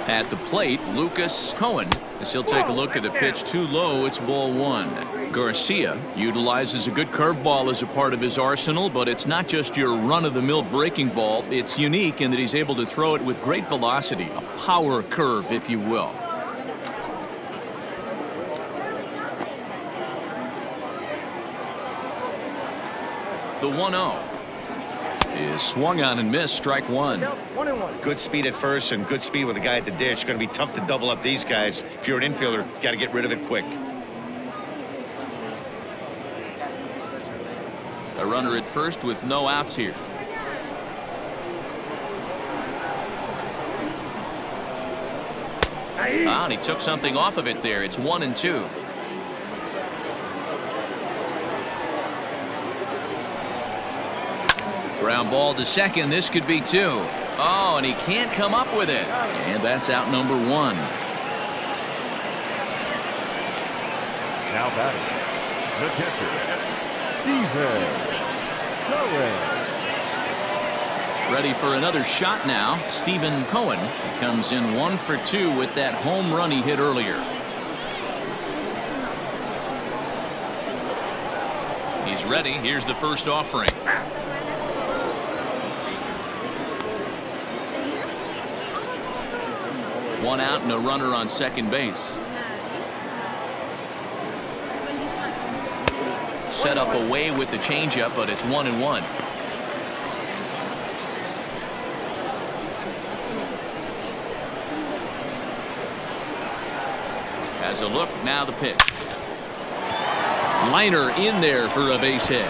[SPEAKER 3] At the plate, Lucas Cohen, as he'll take a look at the pitch too low. It's ball 1. Garcia utilizes a good curveball as a part of his arsenal, but it's not just your run-of-the-mill breaking ball. It's unique in that he's able to throw it with great velocity, a power curve, if you will. The 1-0 is swung on and missed. Strike 1.
[SPEAKER 6] 1-1.
[SPEAKER 2] Good speed at first and good speed with a guy at the dish. Going to be tough to double up these guys. If you're an infielder, got to get rid of it quick.
[SPEAKER 3] A runner at first with no outs here. And he took something off of it there. It's 1-2. Ground ball to second. This could be 2. Oh, and he can't come up with it. And that's out number 1.
[SPEAKER 4] Now batting, the catcher, Steven Cohen.
[SPEAKER 3] Ready for another shot now. Stephen Cohen comes in 1 for 2 with that home run he hit earlier. He's ready. Here's the first offering. One out and a runner on second base. Set up away with the changeup, but it's 1-1. Has a look, now the pitch. Liner in there for a base hit.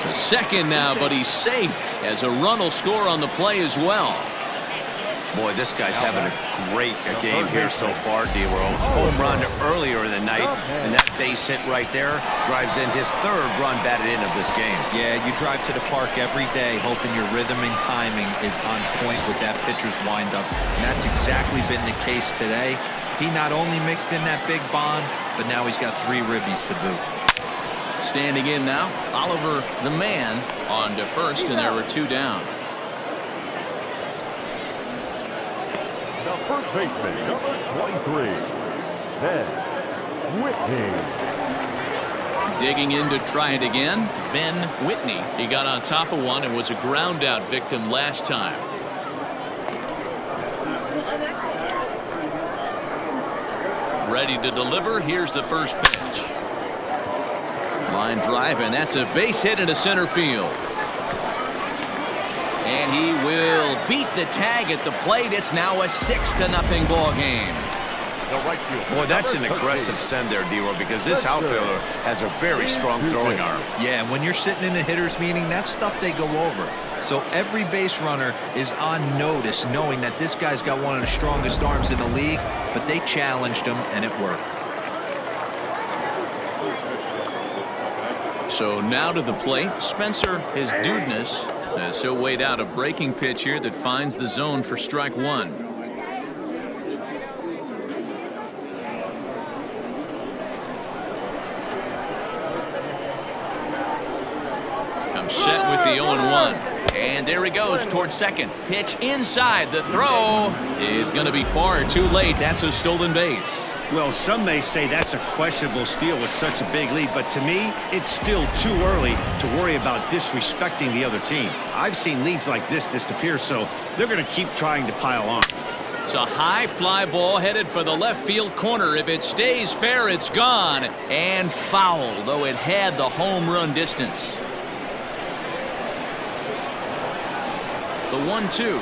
[SPEAKER 3] To second now, but he's safe as a run will score on the play as well.
[SPEAKER 2] Boy, this guy's having a great game here so far, D-Row. Home run earlier in the night, and that base hit right there drives in his 3rd run batted in of this game.
[SPEAKER 5] Yeah, you drive to the park every day hoping your rhythm and timing is on point with that pitcher's windup, and that's exactly been the case today. He not only mixed in that big bond, but now he's got 3 ribbies to boot.
[SPEAKER 3] Standing in now, Oliver the man on to first, and there were 2 down.
[SPEAKER 4] The first baseman, number 23, Ben Whitney.
[SPEAKER 3] Digging in to try it again, Ben Whitney. He got on top of one and was a ground out victim last time. Ready to deliver. Here's the first pitch. Line drive, and that's a base hit into center field. And he will beat the tag at the plate. It's now a 6-0 ball game.
[SPEAKER 2] Boy, that's an aggressive send there, D-Row, because this outfielder has a very strong throwing arm.
[SPEAKER 5] Yeah, and when you're sitting in a hitter's meeting, that's stuff they go over. So every base runner is on notice, knowing that this guy's got one of the strongest arms in the league, but they challenged him, and it worked.
[SPEAKER 3] So now to the plate, Spencer, his dudeness, has so weighed out a breaking pitch here that finds the zone for strike 1. Comes set with the 0-1. And there he goes towards second. Pitch inside. The throw is going to be far too late. That's a stolen base.
[SPEAKER 2] Well, some may say that's a questionable steal with such a big lead, but to me, it's still too early to worry about disrespecting the other team. I've seen leads like this disappear, so they're going to keep trying to pile on.
[SPEAKER 3] It's a high fly ball headed for the left field corner. If it stays fair, it's gone. And foul, though it had the home run distance. The 1-2.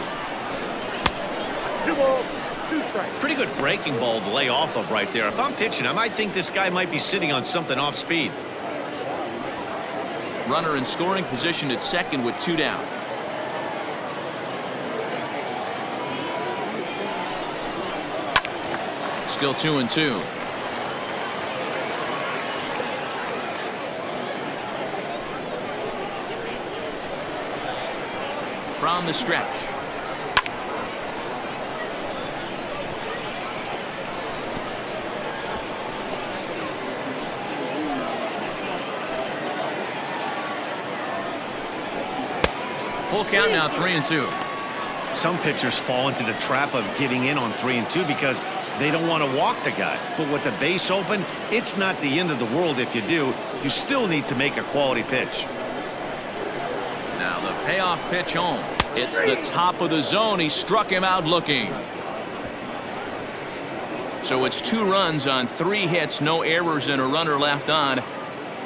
[SPEAKER 6] 2 balls, 2 strikes.
[SPEAKER 2] Pretty good breaking ball to lay off of right there. If I'm pitching, I might think this guy might be sitting on something off speed.
[SPEAKER 3] Runner in scoring position at second with 2 down. Still 2-2. From the stretch. Full count now, 3-2.
[SPEAKER 2] Some pitchers fall into the trap of getting in on 3-2 because they don't want to walk the guy. But with the base open, it's not the end of the world if you do. You still need to make a quality pitch.
[SPEAKER 3] Now the payoff pitch home. It's the top of the zone. He struck him out looking. So it's 2 runs on 3 hits, no errors, and a runner left on.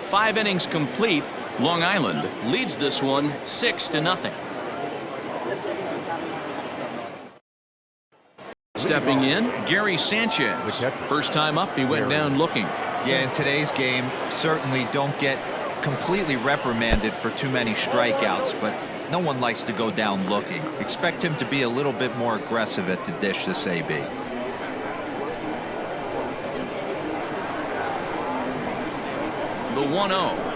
[SPEAKER 3] 5 innings complete. Long Island leads this one 6-0. Stepping in, Gary Sanchez. First time up, he went down looking.
[SPEAKER 5] Yeah, in today's game, certainly don't get completely reprimanded for too many strikeouts, but no one likes to go down looking. Expect him to be a little bit more aggressive at the dish this AB.
[SPEAKER 3] The 1-0.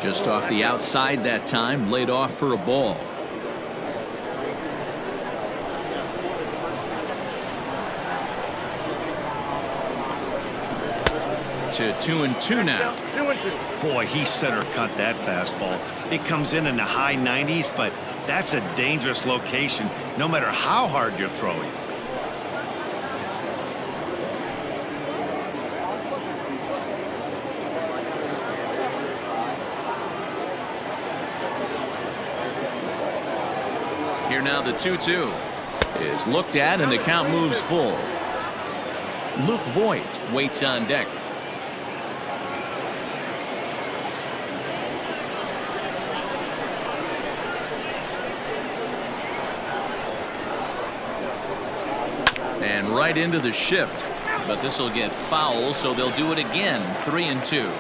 [SPEAKER 1] Just off the outside that time, laid off for a ball. To 2-2 now.
[SPEAKER 6] 2-2.
[SPEAKER 2] Boy, he center cut that fastball. It comes in the high 90s, but that's a dangerous location no matter how hard you're throwing.
[SPEAKER 1] Here now the 2-2 is looked at and the count moves full. Luke Voigt waits on deck. And right into the shift, but this will get foul, so they'll do it again. 3-2.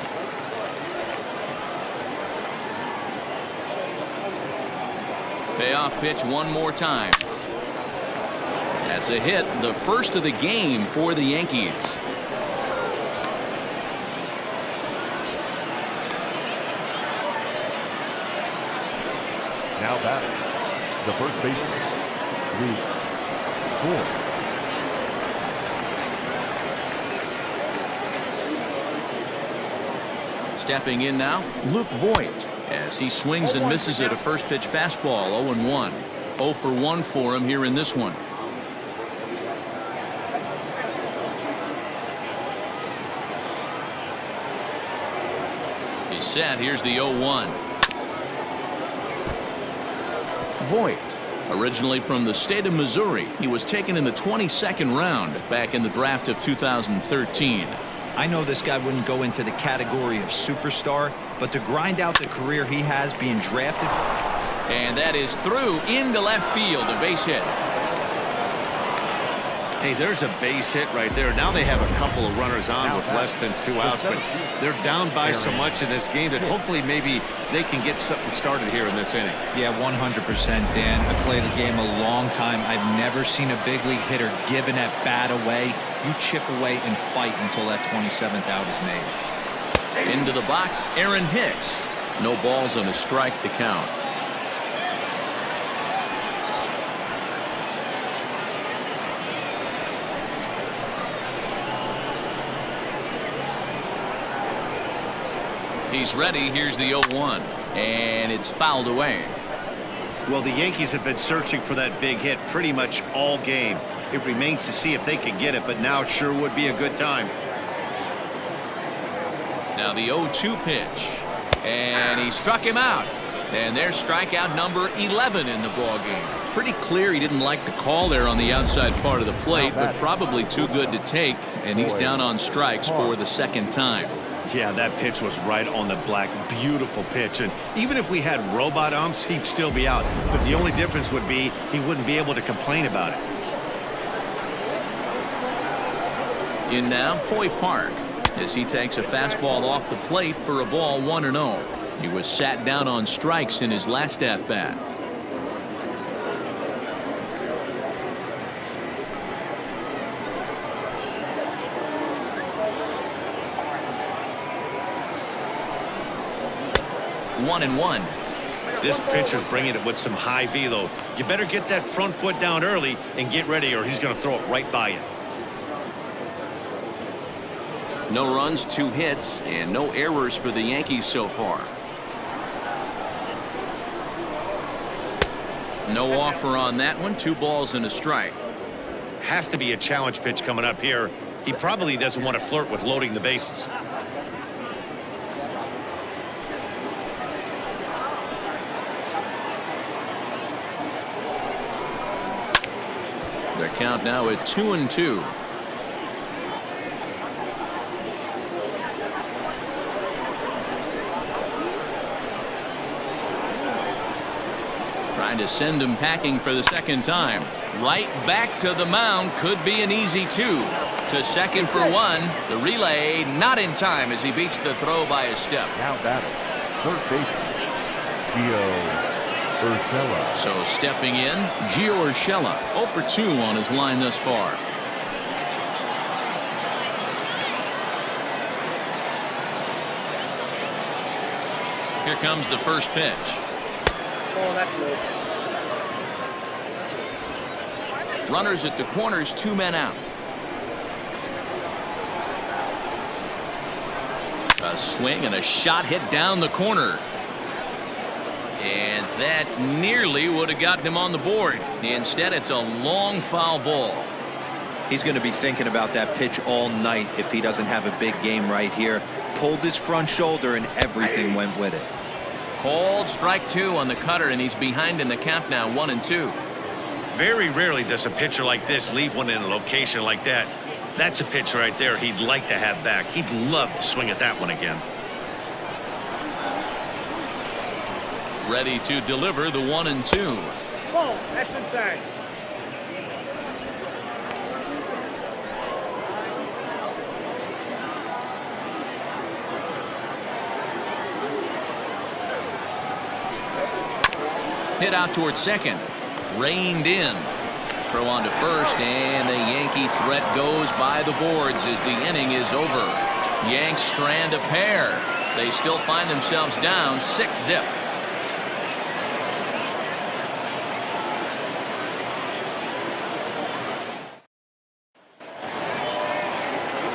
[SPEAKER 1] Payoff pitch one more time. That's a hit, the first of the game for the Yankees.
[SPEAKER 4] Now batting, the first baseman, Luke Voigt.
[SPEAKER 1] Stepping in now, Luke Voigt, as he swings and misses at a first pitch fastball. 0-1. 0 for 1 for him here in this one. He's set. Here's the 0-1. Voigt, originally from the state of Missouri, he was taken in the 22nd round back in the draft of 2013.
[SPEAKER 5] I know this guy wouldn't go into the category of superstar, but to grind out the career he has being drafted.
[SPEAKER 1] And that is through into left field, a base hit.
[SPEAKER 2] Hey, there's a base hit right there. Now they have a couple of runners on with less than 2 outs, but they're down by so much in this game that hopefully maybe they can get something started here in this inning.
[SPEAKER 5] Yeah, 100%, Dan. I played the game a long time. I've never seen a big league hitter give an at-bat away. You chip away and fight until that 27th out is made.
[SPEAKER 1] Into the box, Aaron Hicks. No balls on a strike to count. He's ready. Here's the 0-1, and it's fouled away.
[SPEAKER 2] Well, the Yankees have been searching for that big hit pretty much all game. It remains to see if they can get it, but now it sure would be a good time.
[SPEAKER 1] Now the 0-2 pitch, and he struck him out. And there's strikeout number 11 in the ball game. Pretty clear he didn't like the call there on the outside part of the plate, but probably too good to take, and he's down on strikes for the second time.
[SPEAKER 2] Yeah, that pitch was right on the black. Beautiful pitch. And even if we had robot umps, he'd still be out. But the only difference would be he wouldn't be able to complain about it.
[SPEAKER 1] In now, Hoy Park, as he takes a fastball off the plate for a ball 1-0. He was sat down on strikes in his last at-bat. One and one.
[SPEAKER 2] This pitcher's bringing it with some high velo. You better get that front foot down early and get ready, or he's going to throw it right by you.
[SPEAKER 1] No runs, 2 hits, and no errors for the Yankees so far. No offer on that one. 2 balls and a strike.
[SPEAKER 2] Has to be a challenge pitch coming up here. He probably doesn't want to flirt with loading the bases.
[SPEAKER 1] Their count now at 2-2. Trying to send him packing for the second time. Right back to the mound. Could be an easy 2. To second for 1. The relay not in time as he beats the throw by a step.
[SPEAKER 4] Now batting, first baseman, Gio Urshela.
[SPEAKER 1] So stepping in, Gio Urshela, 0 for 2 on his line thus far.
[SPEAKER 3] Here comes the first pitch.
[SPEAKER 6] Oh, that's low.
[SPEAKER 3] Runners at the corners, 2 men out. A swing and a shot hit down the corner. And that nearly would have gotten him on the board. Instead, it's a long foul ball.
[SPEAKER 5] He's going to be thinking about that pitch all night if he doesn't have a big game right here. Pulled his front shoulder and everything went with it.
[SPEAKER 3] Called strike 2 on the cutter, and he's behind in the count now, 1-2.
[SPEAKER 2] Very rarely does a pitcher like this leave one in a location like that. That's a pitch right there he'd like to have back. He'd love to swing at that one again.
[SPEAKER 3] Ready to deliver the 1-2.
[SPEAKER 6] Whoa, that's inside.
[SPEAKER 3] Hit out towards second. Reined in. Throw on to first, and the Yankee threat goes by the boards as the inning is over. Yanks strand a pair. They still find themselves down 6-0.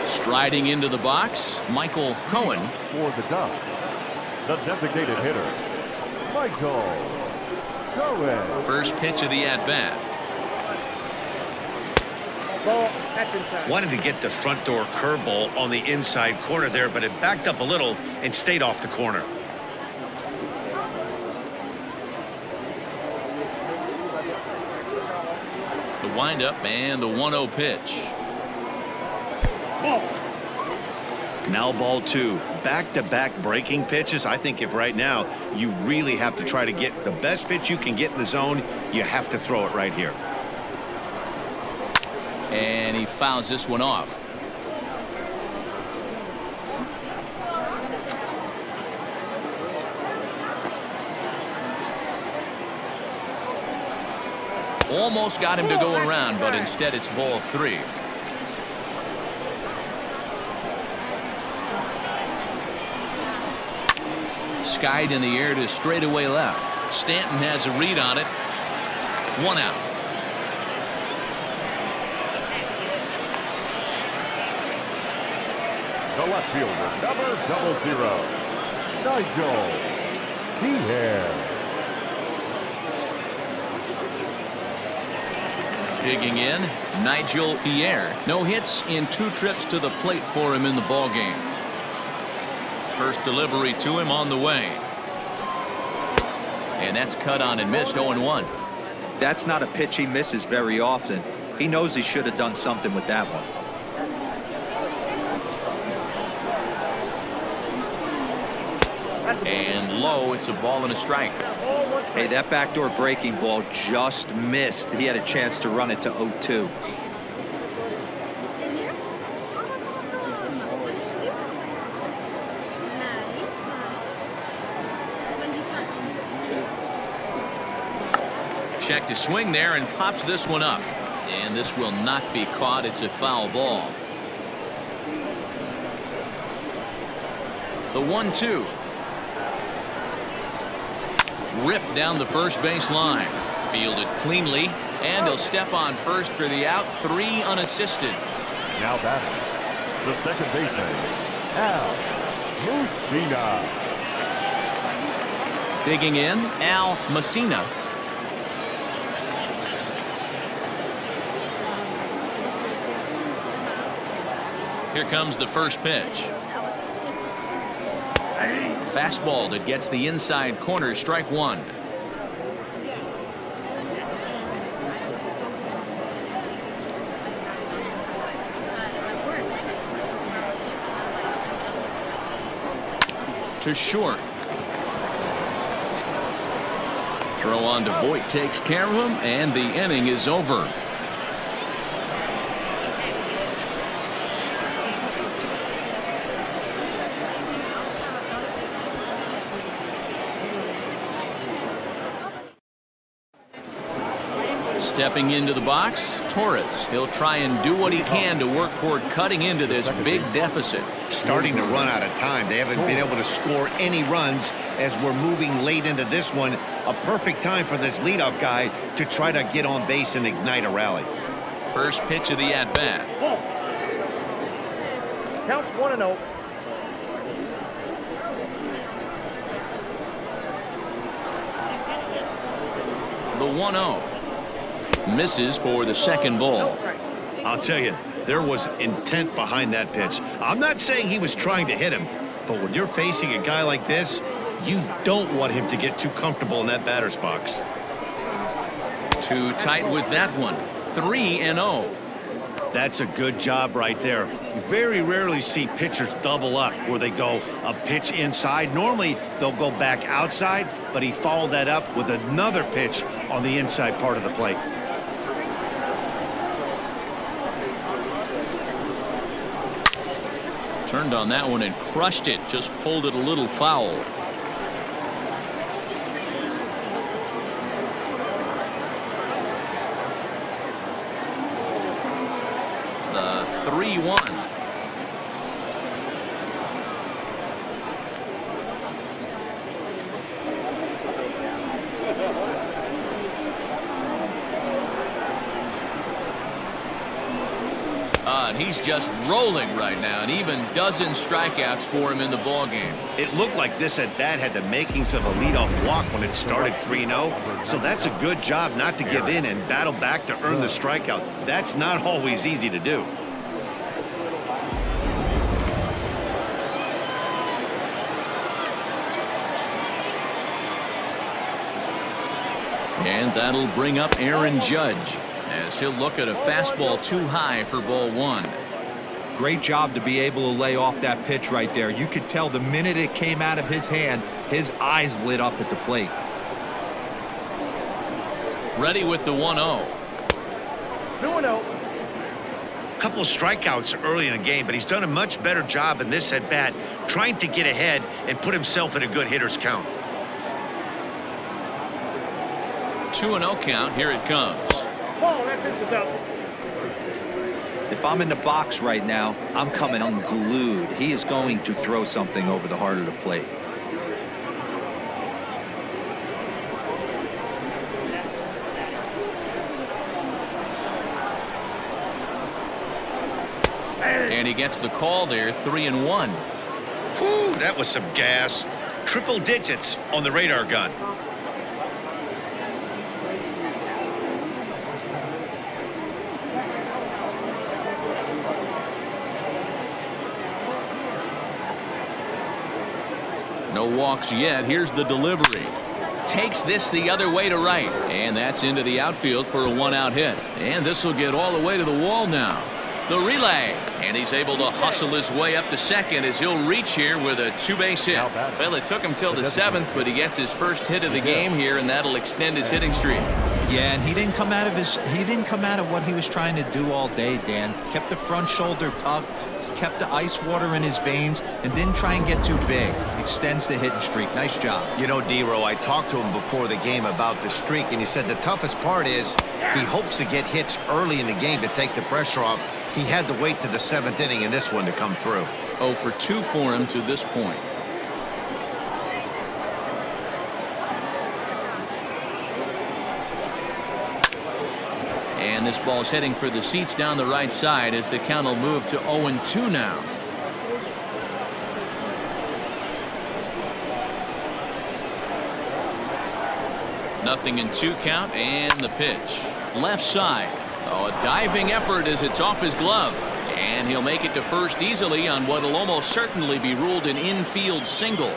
[SPEAKER 3] Striding into the box, Michael Cohen.
[SPEAKER 4] For the Ducks, the designated hitter, Michael Cohen.
[SPEAKER 3] First pitch of the at-bat.
[SPEAKER 6] Ball, that's inside.
[SPEAKER 2] Wanted to get the front door curveball on the inside corner there, but it backed up a little and stayed off the corner.
[SPEAKER 3] The windup and the 1-0 pitch.
[SPEAKER 6] Ball.
[SPEAKER 2] Now ball 2. Back-to-back breaking pitches. I think if right now you really have to try to get the best pitch you can get in the zone, you have to throw it right here.
[SPEAKER 3] And he fouls this one off. Almost got him to go around, but instead it's ball 3. Skied in the air to straightaway left. Stanton has a read on it. 1 out.
[SPEAKER 4] The left fielder, number 00, Nigel Keyhair.
[SPEAKER 3] Digging in, Nigel Pierre. No hits in 2 trips to the plate for him in the ballgame. First delivery to him on the way. And that's cut on and missed. 0-1.
[SPEAKER 5] That's not a pitch he misses very often. He knows he should have done something with that one.
[SPEAKER 3] And low, it's a ball and a strike.
[SPEAKER 5] Hey, that backdoor breaking ball just missed. He had a chance to run it to 0-2.
[SPEAKER 3] Check to swing there and pops this one up. And this will not be caught. It's a foul ball. The 1-2. Ripped down the first base line. Fielded cleanly, and he'll step on first for the out. 3 unassisted.
[SPEAKER 4] Now batting, the second baseman, Al Mussina.
[SPEAKER 3] Digging in, Al Mussina. Here comes the first pitch. Fastball that gets the inside corner, strike 1. To short. Throw on to Voit takes care of him, and the inning is over. Stepping into the box, Torres. He'll try and do what he can to work toward cutting into this big deficit.
[SPEAKER 2] Starting to run out of time. They haven't been able to score any runs as we're moving late into this one. A perfect time for this leadoff guy to try to get on base and ignite a rally.
[SPEAKER 3] First pitch of the at-bat.
[SPEAKER 6] Ball. Counts 1-0.
[SPEAKER 3] The 1-0. Misses for the second ball.
[SPEAKER 2] I'll tell you, there was intent behind that pitch. I'm not saying he was trying to hit him, but when you're facing a guy like this, you don't want him to get too comfortable in that batter's box.
[SPEAKER 3] Too tight with that one. 3-0.
[SPEAKER 2] That's a good job right there. You very rarely see pitchers double up where they go a pitch inside. Normally, they'll go back outside, but he followed that up with another pitch on the inside part of the plate.
[SPEAKER 3] Turned on that one and crushed it. Just pulled it a little foul. The 3-1. And he's just rolling right now, and even dozen strikeouts for him in the ball game.
[SPEAKER 2] It looked like this at bat had the makings of a leadoff walk when it started 3-0. So that's a good job not to give in and battle back to earn the strikeout. That's not always easy to do.
[SPEAKER 3] And that'll bring up Aaron Judge, as he'll look at a fastball too high for ball one.
[SPEAKER 5] Great job to be able to lay off that pitch right there. You could tell the minute it came out of his hand, his eyes lit up at the plate.
[SPEAKER 3] Ready with the 1-0.
[SPEAKER 6] 2-0.
[SPEAKER 2] A couple of strikeouts early in the game, but he's done a much better job in this at bat trying to get ahead and put himself in a good hitter's count.
[SPEAKER 3] 2-0 count. Here it comes.
[SPEAKER 6] Ball, that pitch is out.
[SPEAKER 5] If I'm in the box right now, I'm coming unglued. He is going to throw something over the heart of the plate.
[SPEAKER 3] And he gets the call there. 3-1.
[SPEAKER 2] Whew, that was some gas. Triple digits on the radar gun.
[SPEAKER 3] No walks yet. Here's the delivery. Takes this the other way to right. And that's into the outfield for a one-out hit. And this will get all the way to the wall now. The relay. And he's able to hustle his way up to second as he'll reach here with a two-base hit. Well, it took him till the seventh, but he gets his first hit of the game here, and that'll extend his hitting streak.
[SPEAKER 5] Yeah, and he didn't come out of what he was trying to do all day, Dan. Kept the front shoulder tucked, kept the ice water in his veins, and didn't try and get too big. Extends the hitting streak. Nice job.
[SPEAKER 2] You know, D-Row, I talked to him before the game about the streak, and he said the toughest part is he hopes to get hits early in the game to take the pressure off. He had to wait to the seventh inning in this one to come through.
[SPEAKER 3] 0 for 2 for him to this point. And this ball's heading for the seats down the right side as the count will move to 0-2 now. Nothing in 2 count, and the pitch. Left side. Oh, a diving effort as it's off his glove. And he'll make it to first easily on what will almost certainly be ruled an infield single.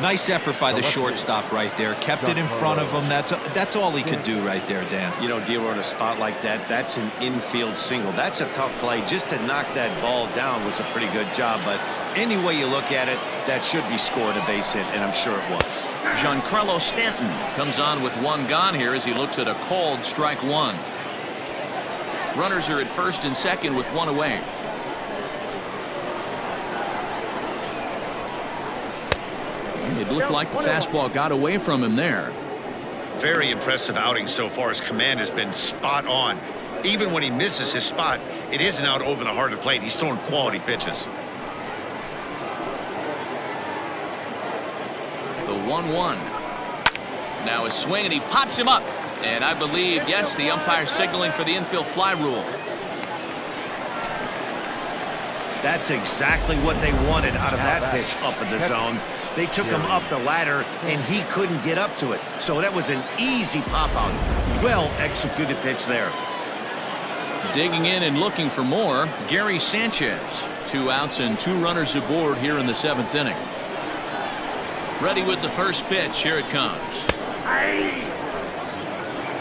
[SPEAKER 5] Nice effort by the shortstop right there. Kept it in front of him. That's all he could do right there, Dan.
[SPEAKER 2] You know, D-Row, in a spot like that, that's an infield single. That's a tough play. Just to knock that ball down was a pretty good job. But any way you look at it, that should be scored a base hit, and I'm sure it was.
[SPEAKER 3] Giancarlo Stanton comes on with 1 gone here as he looks at a called strike 1. Runners are at first and second with 1 away. It looked like the fastball got away from him there.
[SPEAKER 2] Very impressive outing so far. His command has been spot on. Even when he misses his spot, it isn't out over the heart of the plate. He's throwing quality pitches.
[SPEAKER 1] 1-1. Now a swing, and he pops him up. And I believe, yes, the umpire signaling for the infield fly rule.
[SPEAKER 2] That's exactly what they wanted out of that pitch up in the zone. They took him up the ladder, and he couldn't get up to it. So that was an easy pop-out. Well-executed pitch there.
[SPEAKER 1] Digging in and looking for more, Gary Sanchez. 2 outs and 2 runners aboard here in the 7th inning. Ready with the first pitch. Here it comes.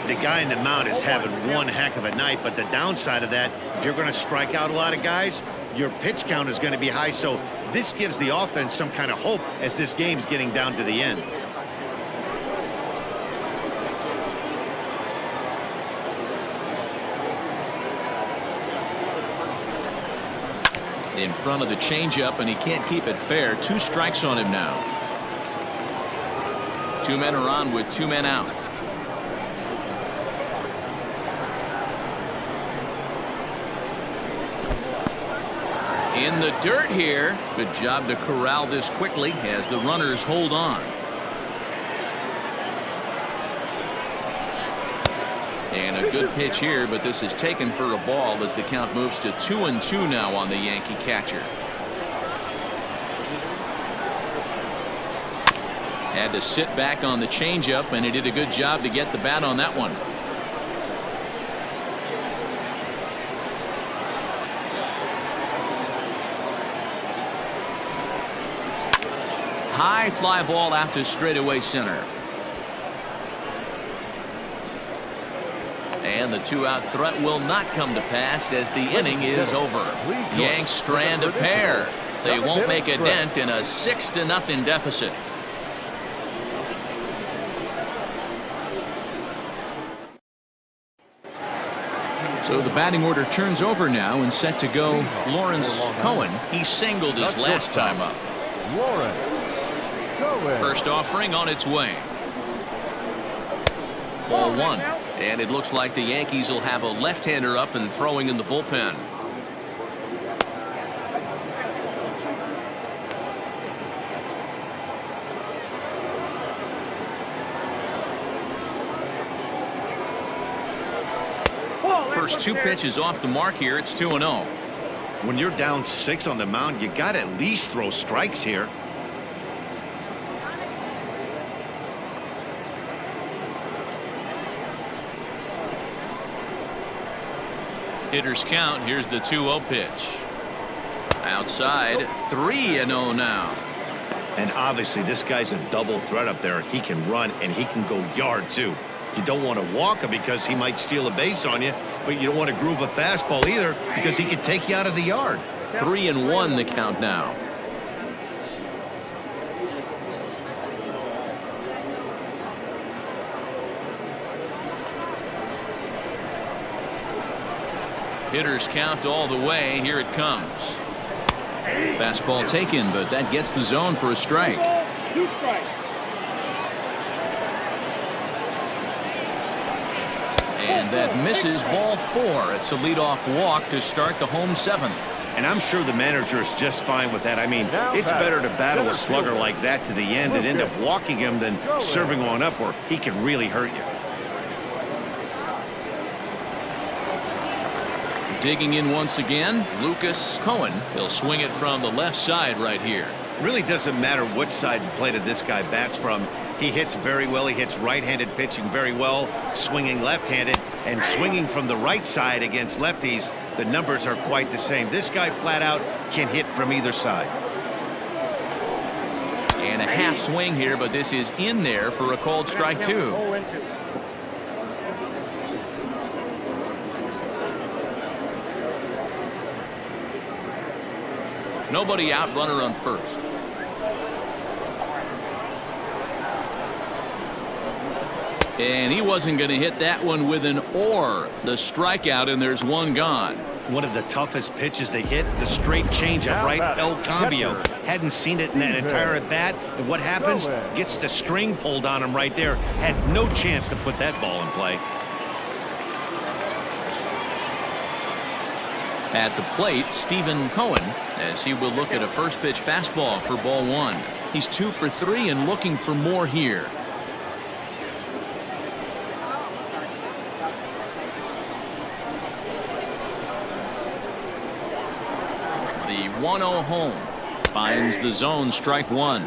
[SPEAKER 2] The guy in the mound is having one heck of a night, but the downside of that, if you're going to strike out a lot of guys, your pitch count is going to be high. So this gives the offense some kind of hope as this game's getting down to the end.
[SPEAKER 1] In front of the changeup, and he can't keep it fair. 2 strikes on him now. 2 men are on with 2 men out. In the dirt here. Good job to corral this quickly as the runners hold on. And a good pitch here, but this is taken for a ball as the count moves to 2-2 now on the Yankee catcher. Had to sit back on the changeup, and he did a good job to get the bat on that one. High fly ball out to straightaway center. And the 2-out threat will not come to pass as the inning is over. Yanks strand a pair. They won't make a dent in a 6-0 deficit. So the batting order turns over now, and set to go Lawrence Cohen. He singled his last time up. First offering on its way. Ball 1. And it looks like the Yankees will have a left-hander up and throwing in the bullpen. First 2 pitches off the mark here. It's 2-0.
[SPEAKER 2] When you're down 6 on the mound, you got to at least throw strikes here.
[SPEAKER 1] Hitters count. Here's the 2-0 pitch. Outside. 3-0 now.
[SPEAKER 2] And obviously this guy's a double threat up there. He can run and he can go yard too. You don't want to walk him because he might steal a base on you, but you don't want to groove a fastball either because he can take you out of the yard.
[SPEAKER 1] 3-1 the count now. Hitters count all the way. Here it comes. Fastball taken, but that gets the zone for a strike.
[SPEAKER 6] 2 strikes.
[SPEAKER 1] And that misses. Ball 4. It's a leadoff walk to start the home 7th.
[SPEAKER 2] And I'm sure the manager is just fine with that. I mean, it's better to battle a slugger like that to the end and end up walking him than serving one up where he can really hurt you.
[SPEAKER 1] Digging in once again, Lucas Cohen. He'll swing it from the left side right here.
[SPEAKER 2] Really doesn't matter which side of the plate this guy bats from. He hits very well. He hits right-handed pitching very well, swinging left-handed, and swinging from the right side against lefties. The numbers are quite the same. This guy flat out can hit from either side.
[SPEAKER 1] And a half swing here, but this is in there for a called strike 2. Nobody out, runner on first. And he wasn't going to hit that one with an or. The strikeout, and there's one gone.
[SPEAKER 2] One of the toughest pitches they hit, the straight changeup, right? El Cambio. Hadn't seen it in that entire at bat. And what happens? Gets the string pulled on him right there. Had no chance to put that ball in play.
[SPEAKER 1] At the plate, Stephen Cohen, as he will look at a first pitch fastball for ball 1.
[SPEAKER 3] He's 2 for 3 and looking for more here. The 1-0 home finds the zone, strike one.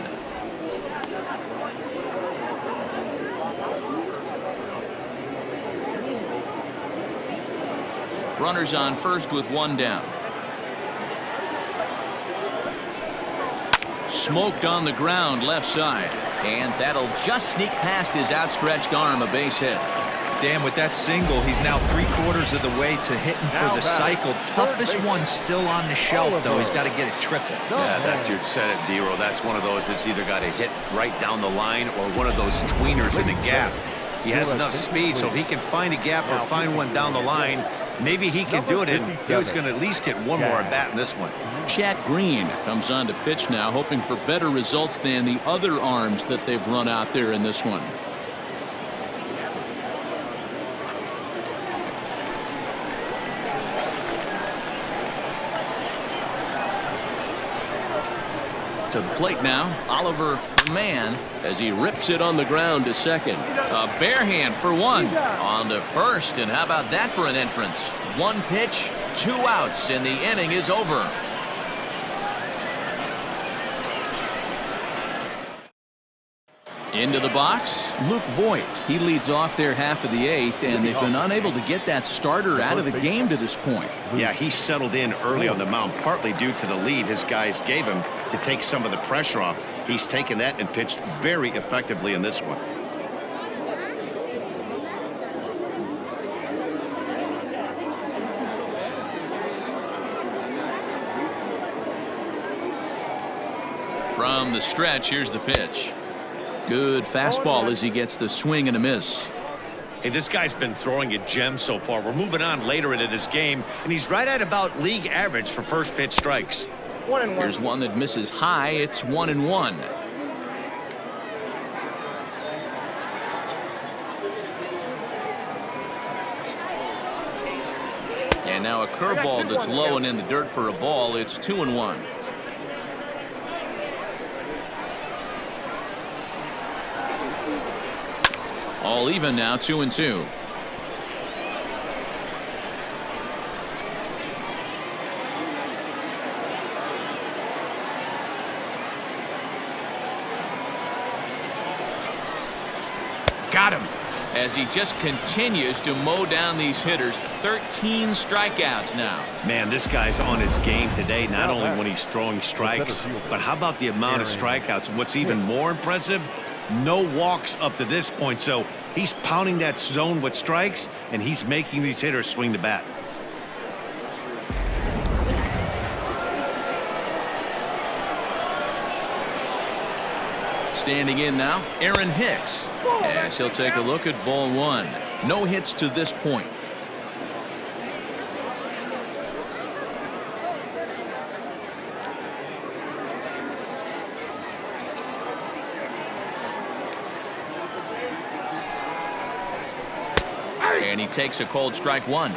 [SPEAKER 3] Runners on first with one down. Smoked on the ground left side, and that'll just sneak past his outstretched arm, a base hit.
[SPEAKER 5] Dan, with that single, he's now 3/4 of the way to hitting for the cycle. Toughest one still on the shelf, though. He's got to get it triple.
[SPEAKER 2] Yeah, that dude said it, Dero. That's one of those that's either got to hit right down the line or one of those tweeners in the gap. He has enough speed, so if he can find a gap or find one down the line, maybe he can do it, and he was going to at least get one more at bat in this one.
[SPEAKER 3] Chad Green comes on to pitch now, hoping for better results than the other arms that they've run out there in this one. To the plate now, Oliver Mann, as he rips it on the ground to second. A bare hand for one. On to first, and how about that for an entrance? One pitch, 2 outs, and the inning is over. Into the box, Luke Voigt. He leads off their half of the 8th, and they've been unable to get that starter out of the game to this point.
[SPEAKER 2] Yeah, he settled in early on the mound, partly due to the lead his guys gave him to take some of the pressure off. He's taken that and pitched very effectively in this one.
[SPEAKER 3] From the stretch, here's the pitch. Good fastball as he gets the swing and a miss.
[SPEAKER 2] Hey, this guy's been throwing a gem so far. We're moving on later into this game, and he's right at about league average for first pitch strikes.
[SPEAKER 6] 1-1.
[SPEAKER 3] Here's one that misses high. It's 1-1. And now a curveball that's low and in the dirt for a ball. It's 2-1. All even now, 2-2. Got him. As he just continues to mow down these hitters. 13 strikeouts now.
[SPEAKER 2] Man, this guy's on his game today, not only when he's throwing strikes, but how about the amount of strikeouts? And what's even more impressive, no walks up to this point. So he's pounding that zone with strikes, and he's making these hitters swing the bat.
[SPEAKER 3] Standing in now, Aaron Hicks. As he'll take a look at ball one. No hits to this point. And he takes a cold strike one.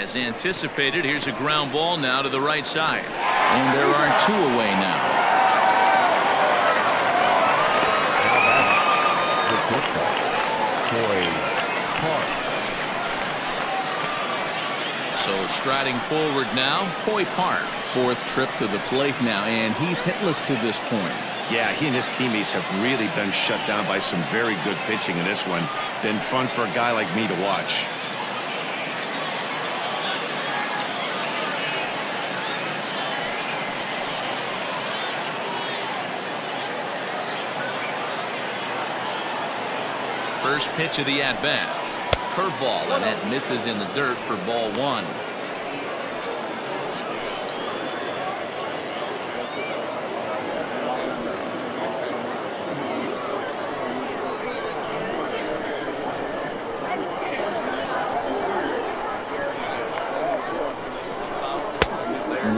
[SPEAKER 3] As anticipated, here's a ground ball now to the right side. And there are 2 away now. So striding forward now, Hoy Park. 4th trip to the plate now, and he's hitless to this point.
[SPEAKER 2] Yeah, he and his teammates have really been shut down by some very good pitching in this one. Been fun for a guy like me to watch.
[SPEAKER 3] First pitch of the at-bat. Curveball, and that misses in the dirt for ball one.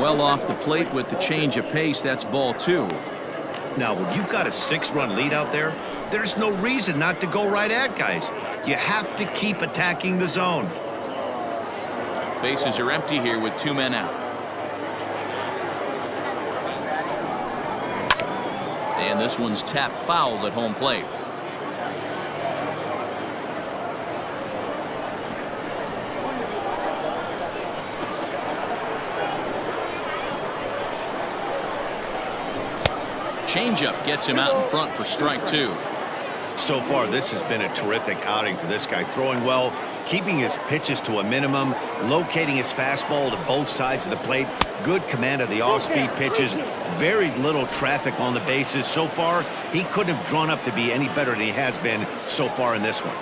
[SPEAKER 3] Well off the plate with the change of pace. That's ball 2.
[SPEAKER 2] Now, when you've got a 6-run lead out there, there's no reason not to go right at guys. You have to keep attacking the zone.
[SPEAKER 3] Bases are empty here with 2 men out. And this one's tapped foul at home plate. Changeup gets him out in front for strike 2.
[SPEAKER 2] So far, this has been a terrific outing for this guy. Throwing well, keeping his pitches to a minimum, locating his fastball to both sides of the plate. Good command of the off-speed pitches. Very little traffic on the bases. So far, he couldn't have drawn up to be any better than he has been so far in this one.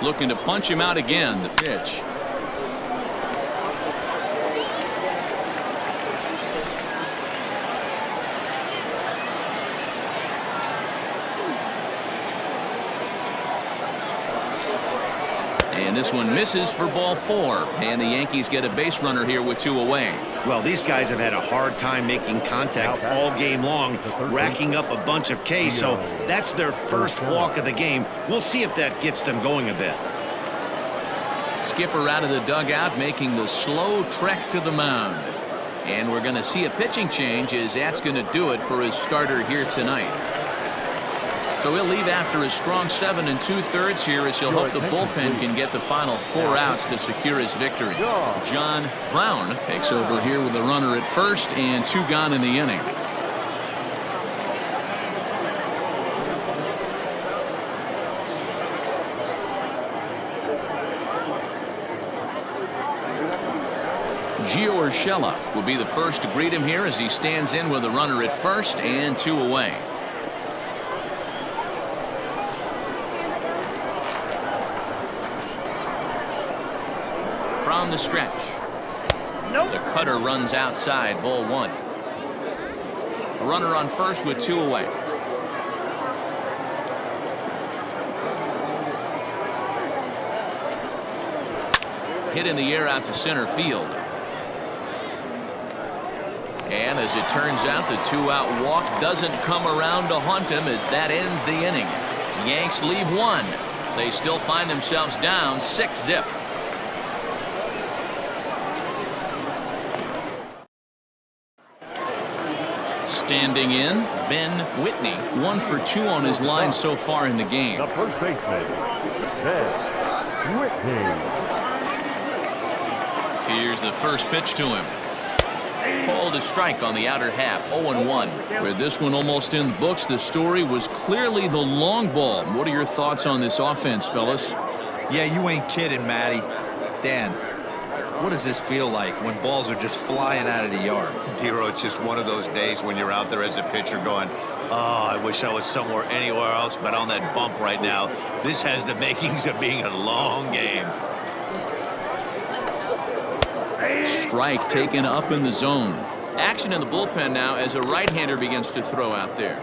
[SPEAKER 3] Looking to punch him out again. The pitch. And this one misses for ball 4. And the Yankees get a base runner here with 2 away.
[SPEAKER 2] Well, these guys have had a hard time making contact all game long, racking up a bunch of Ks, so that's their first walk of the game. We'll see if that gets them going a bit.
[SPEAKER 3] Skipper out of the dugout making the slow trek to the mound. And we're going to see a pitching change as that's going to do it for his starter here tonight. So he'll leave after a strong 7 2/3 here as he'll hope the bullpen can get the final 4 outs to secure his victory. John Brown takes over here with a runner at first and 2 gone in the inning. Gio Urshela will be the first to greet him here as he stands in with a runner at first and 2 away. From the stretch. The cutter runs outside, ball 1. Runner on first with 2 away. Hit in the air out to center field. And as it turns out, the 2-out walk doesn't come around to haunt him as that ends the inning. Yanks leave 1. They still find themselves down 6-0. Standing in, Ben Whitney, 1 for 2 on his line so far in the game.
[SPEAKER 4] The first baseman, Ben Whitney.
[SPEAKER 3] Here's the first pitch to him. Called a strike on the outer half, 0-1. With this one almost in the books, the story was clearly the long ball. What are your thoughts on this offense, fellas?
[SPEAKER 5] Yeah, you ain't kidding, Matty. Dan, what does this feel like when balls are just flying out of the yard?
[SPEAKER 2] Hero, it's just one of those days when you're out there as a pitcher going, oh, I wish I was somewhere anywhere else but on that bump right now. This has the makings of being a long game.
[SPEAKER 3] Strike taken up in the zone. Action in the bullpen now as a right-hander begins to throw out there.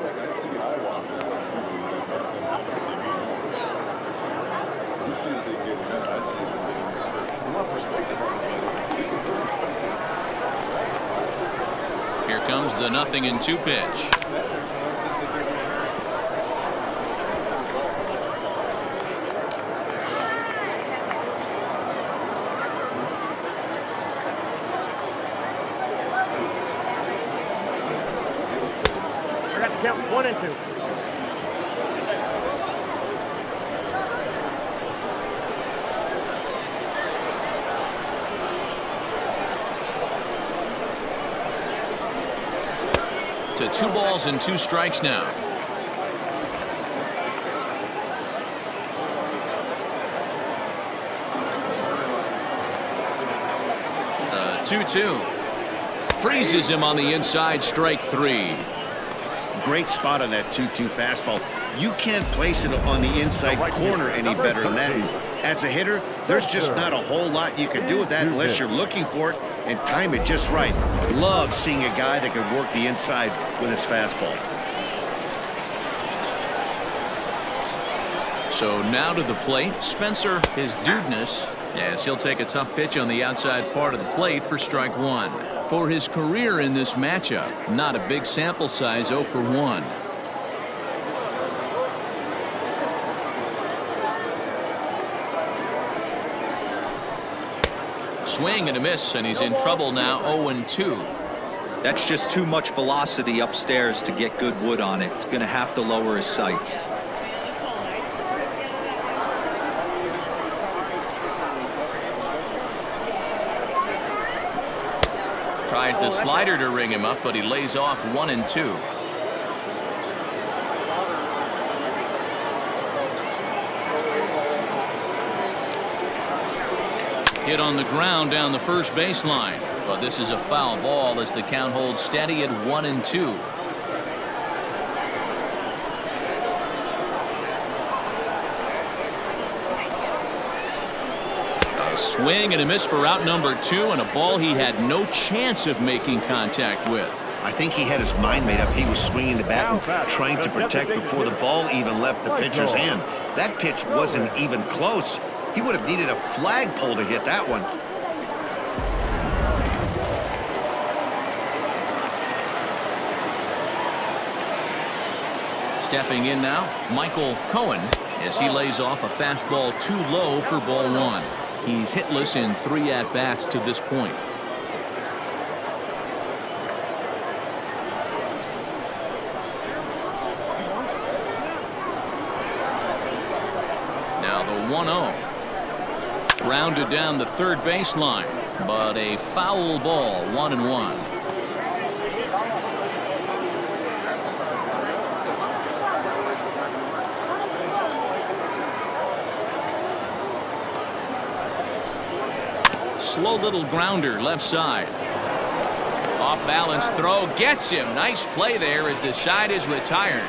[SPEAKER 3] Here comes the 0-2 pitch.
[SPEAKER 6] Count 1 and 2.
[SPEAKER 3] To 2 balls and 2 strikes now. 2-2. Freezes him on the inside, strike 3.
[SPEAKER 2] Great spot on that 2-2 fastball. You can't place it on the inside corner any better than that. As a hitter, there's just not a whole lot you can do with that unless you're looking for it and time it just right. Love seeing a guy that can work the inside with his fastball.
[SPEAKER 3] So now to the plate, Spencer, his dudeness, as he'll take a tough pitch on the outside part of the plate for strike 1. For his career in this matchup, not a big sample size, 0 for 1.
[SPEAKER 1] swing and a miss, and he's in trouble now. 0-2.
[SPEAKER 5] That's just too much velocity upstairs to get good wood on it. It's going to have to lower his sights.
[SPEAKER 1] Tries the slider to ring him up, but he lays off 1-2. Hit on the ground down the first baseline, but this is a foul ball as the count holds steady at 1-2. A swing and a miss for out number 2, and a ball he had no chance of making contact with.
[SPEAKER 2] I think he had his mind made up. He was swinging the bat and trying to protect before the ball even left the pitcher's hand. That pitch wasn't even close. He would have needed a flagpole to hit that one.
[SPEAKER 1] Stepping in now, Michael Cohen, as he lays off a fastball too low for ball 1. He's hitless in 3 at-bats to this point. Now the 1-0. Grounded down the third baseline, but a foul ball, 1-1. Slow little grounder left side. Off balance throw gets him. Nice play there as the side is retired.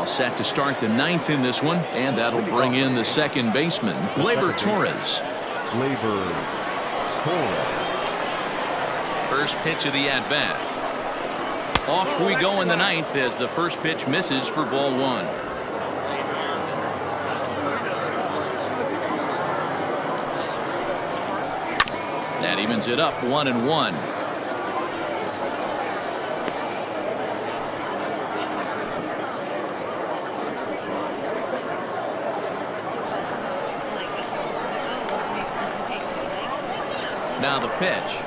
[SPEAKER 1] Set to start the 9th in this one, and that'll bring in the second baseman, Gleyber Torres. First pitch of the at-bat. Off we go in the 9th as the first pitch misses for ball 1. That evens it up, 1-1. Now the pitch.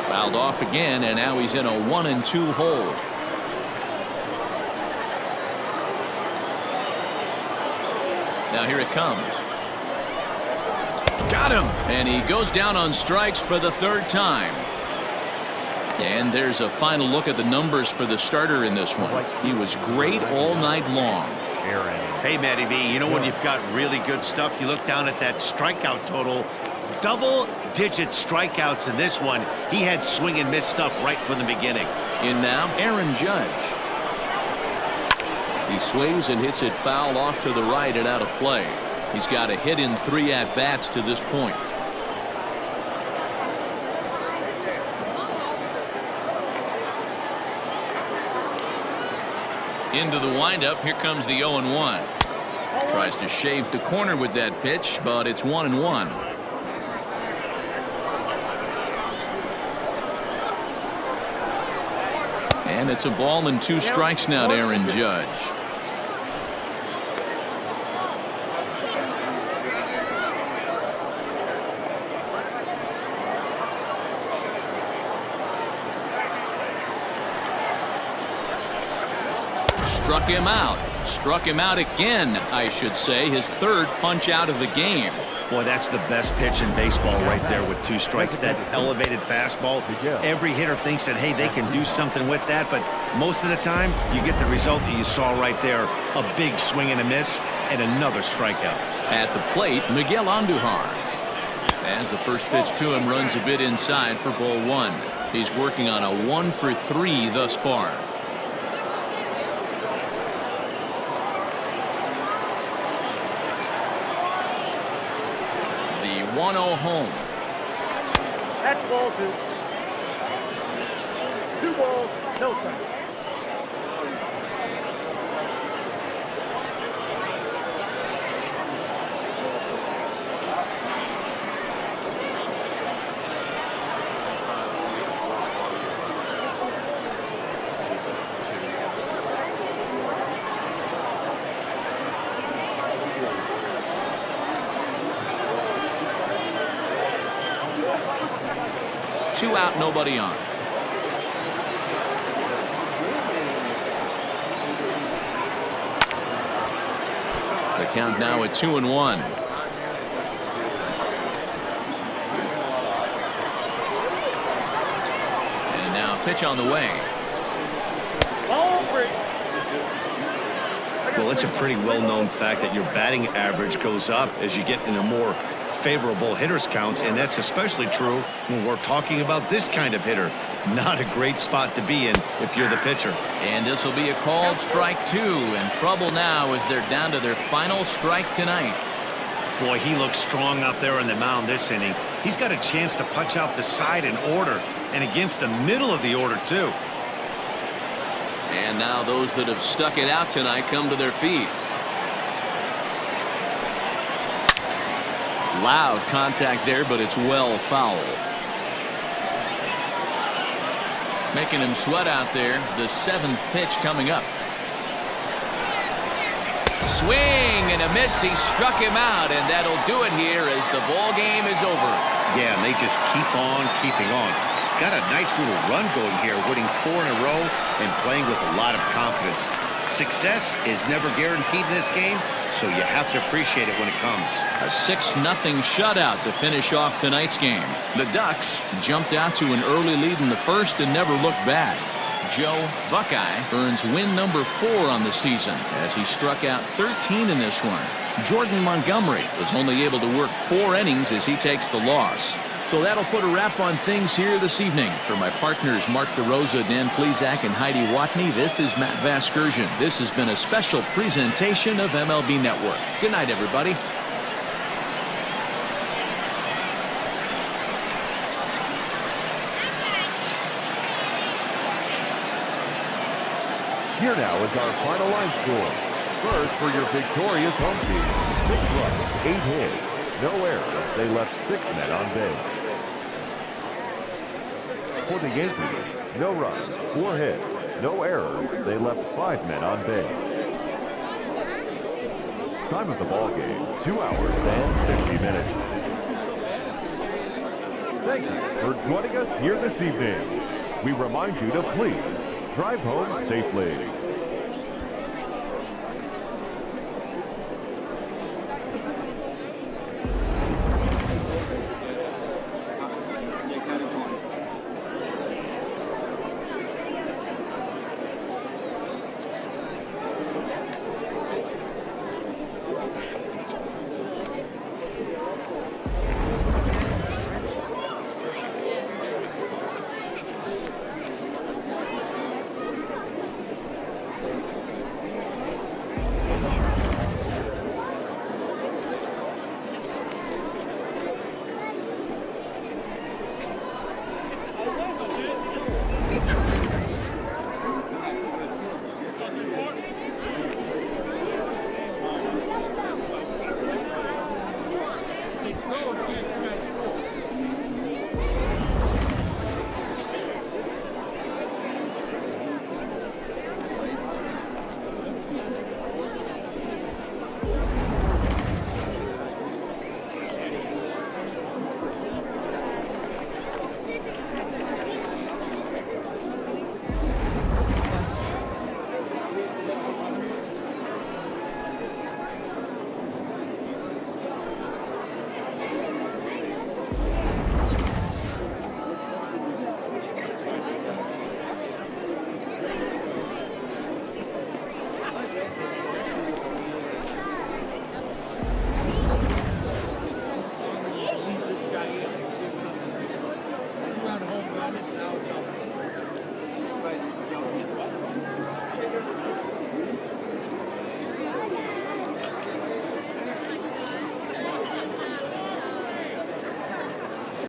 [SPEAKER 1] Fouled off again, and now he's in a 1-2 hole. Now here it comes. Got him! And he goes down on strikes for the 3rd time. And there's a final look at the numbers for the starter in this one. He was great all night long.
[SPEAKER 2] Hey, Matty V, you know when you've got really good stuff, you look down at that strikeout total. Double-digit strikeouts in this one. He had swing and miss stuff right from the beginning.
[SPEAKER 1] In now, Aaron Judge. He swings and hits it foul off to the right and out of play. He's got a hit in 3 at-bats to this point. Into the windup. Here comes the 0-1. Tries to shave the corner with that pitch, but it's 1-1. And it's a ball and 2 strikes now to Aaron Judge. Struck him out. Struck him out again, I should say. His 3rd punch out of the game.
[SPEAKER 2] Boy, that's the best pitch in baseball right there with 2 strikes. That elevated fastball. Every hitter thinks that, hey, they can do something with that, but most of the time you get the result that you saw right there. A big swing and a miss and another strikeout.
[SPEAKER 1] At the plate, Miguel Andujar. As the first pitch to him runs a bit inside for ball 1. He's working on a 1-for-3 thus far. The 1-0 home.
[SPEAKER 6] That's ball 2. 2 balls, no strikes.
[SPEAKER 1] 2 out, nobody on. The count now at 2-1. And now pitch on the way.
[SPEAKER 2] Well, it's a pretty well-known fact that your batting average goes up as you get in a more favorable hitters counts, and that's especially true when we're talking about this kind of hitter. Not a great spot to be in if you're the pitcher.
[SPEAKER 1] And this will be a called strike 2, and trouble now as they're down to their final strike tonight.
[SPEAKER 2] Boy, he looks strong out there on the mound this inning. He's got a chance to punch out the side in order, and against the middle of the order too.
[SPEAKER 1] And now those that have stuck it out tonight come to their feet. Loud contact there, but it's well foul. Making him sweat out there. The 7th pitch coming up. Swing and a miss. He struck him out, and that'll do it here as the ball game is over.
[SPEAKER 2] Yeah, and they just keep on keeping on. Got a nice little run going here, winning 4 in a row and playing with a lot of confidence. Success is never guaranteed in this game, so you have to appreciate it when it comes.
[SPEAKER 1] A 6-0 shutout to finish off tonight's game. The Ducks jumped out to an early lead in the first and never looked back. Joe Buckeye earns win number 4 on the season as he struck out 13 in this one. Jordan Montgomery was only able to work 4 innings as he takes the loss. So that'll put a wrap on things here this evening. For my partners Mark DeRosa, Dan Plesac, and Heidi Watney, this is Matt Vasgersian. This has been a special presentation of MLB Network. Good night, everybody.
[SPEAKER 4] Here now is our final line score. First for your victorious home team. 6 runs, 8 hits, no errors. They left 6 men on base. For the Yankees, no runs, 4 hits, no errors. They left 5 men on base. Time of the ball game, 2 hours and 50 minutes. Thank you for joining us here this evening. We remind you to please drive home safely.
[SPEAKER 6] Around home run, now it's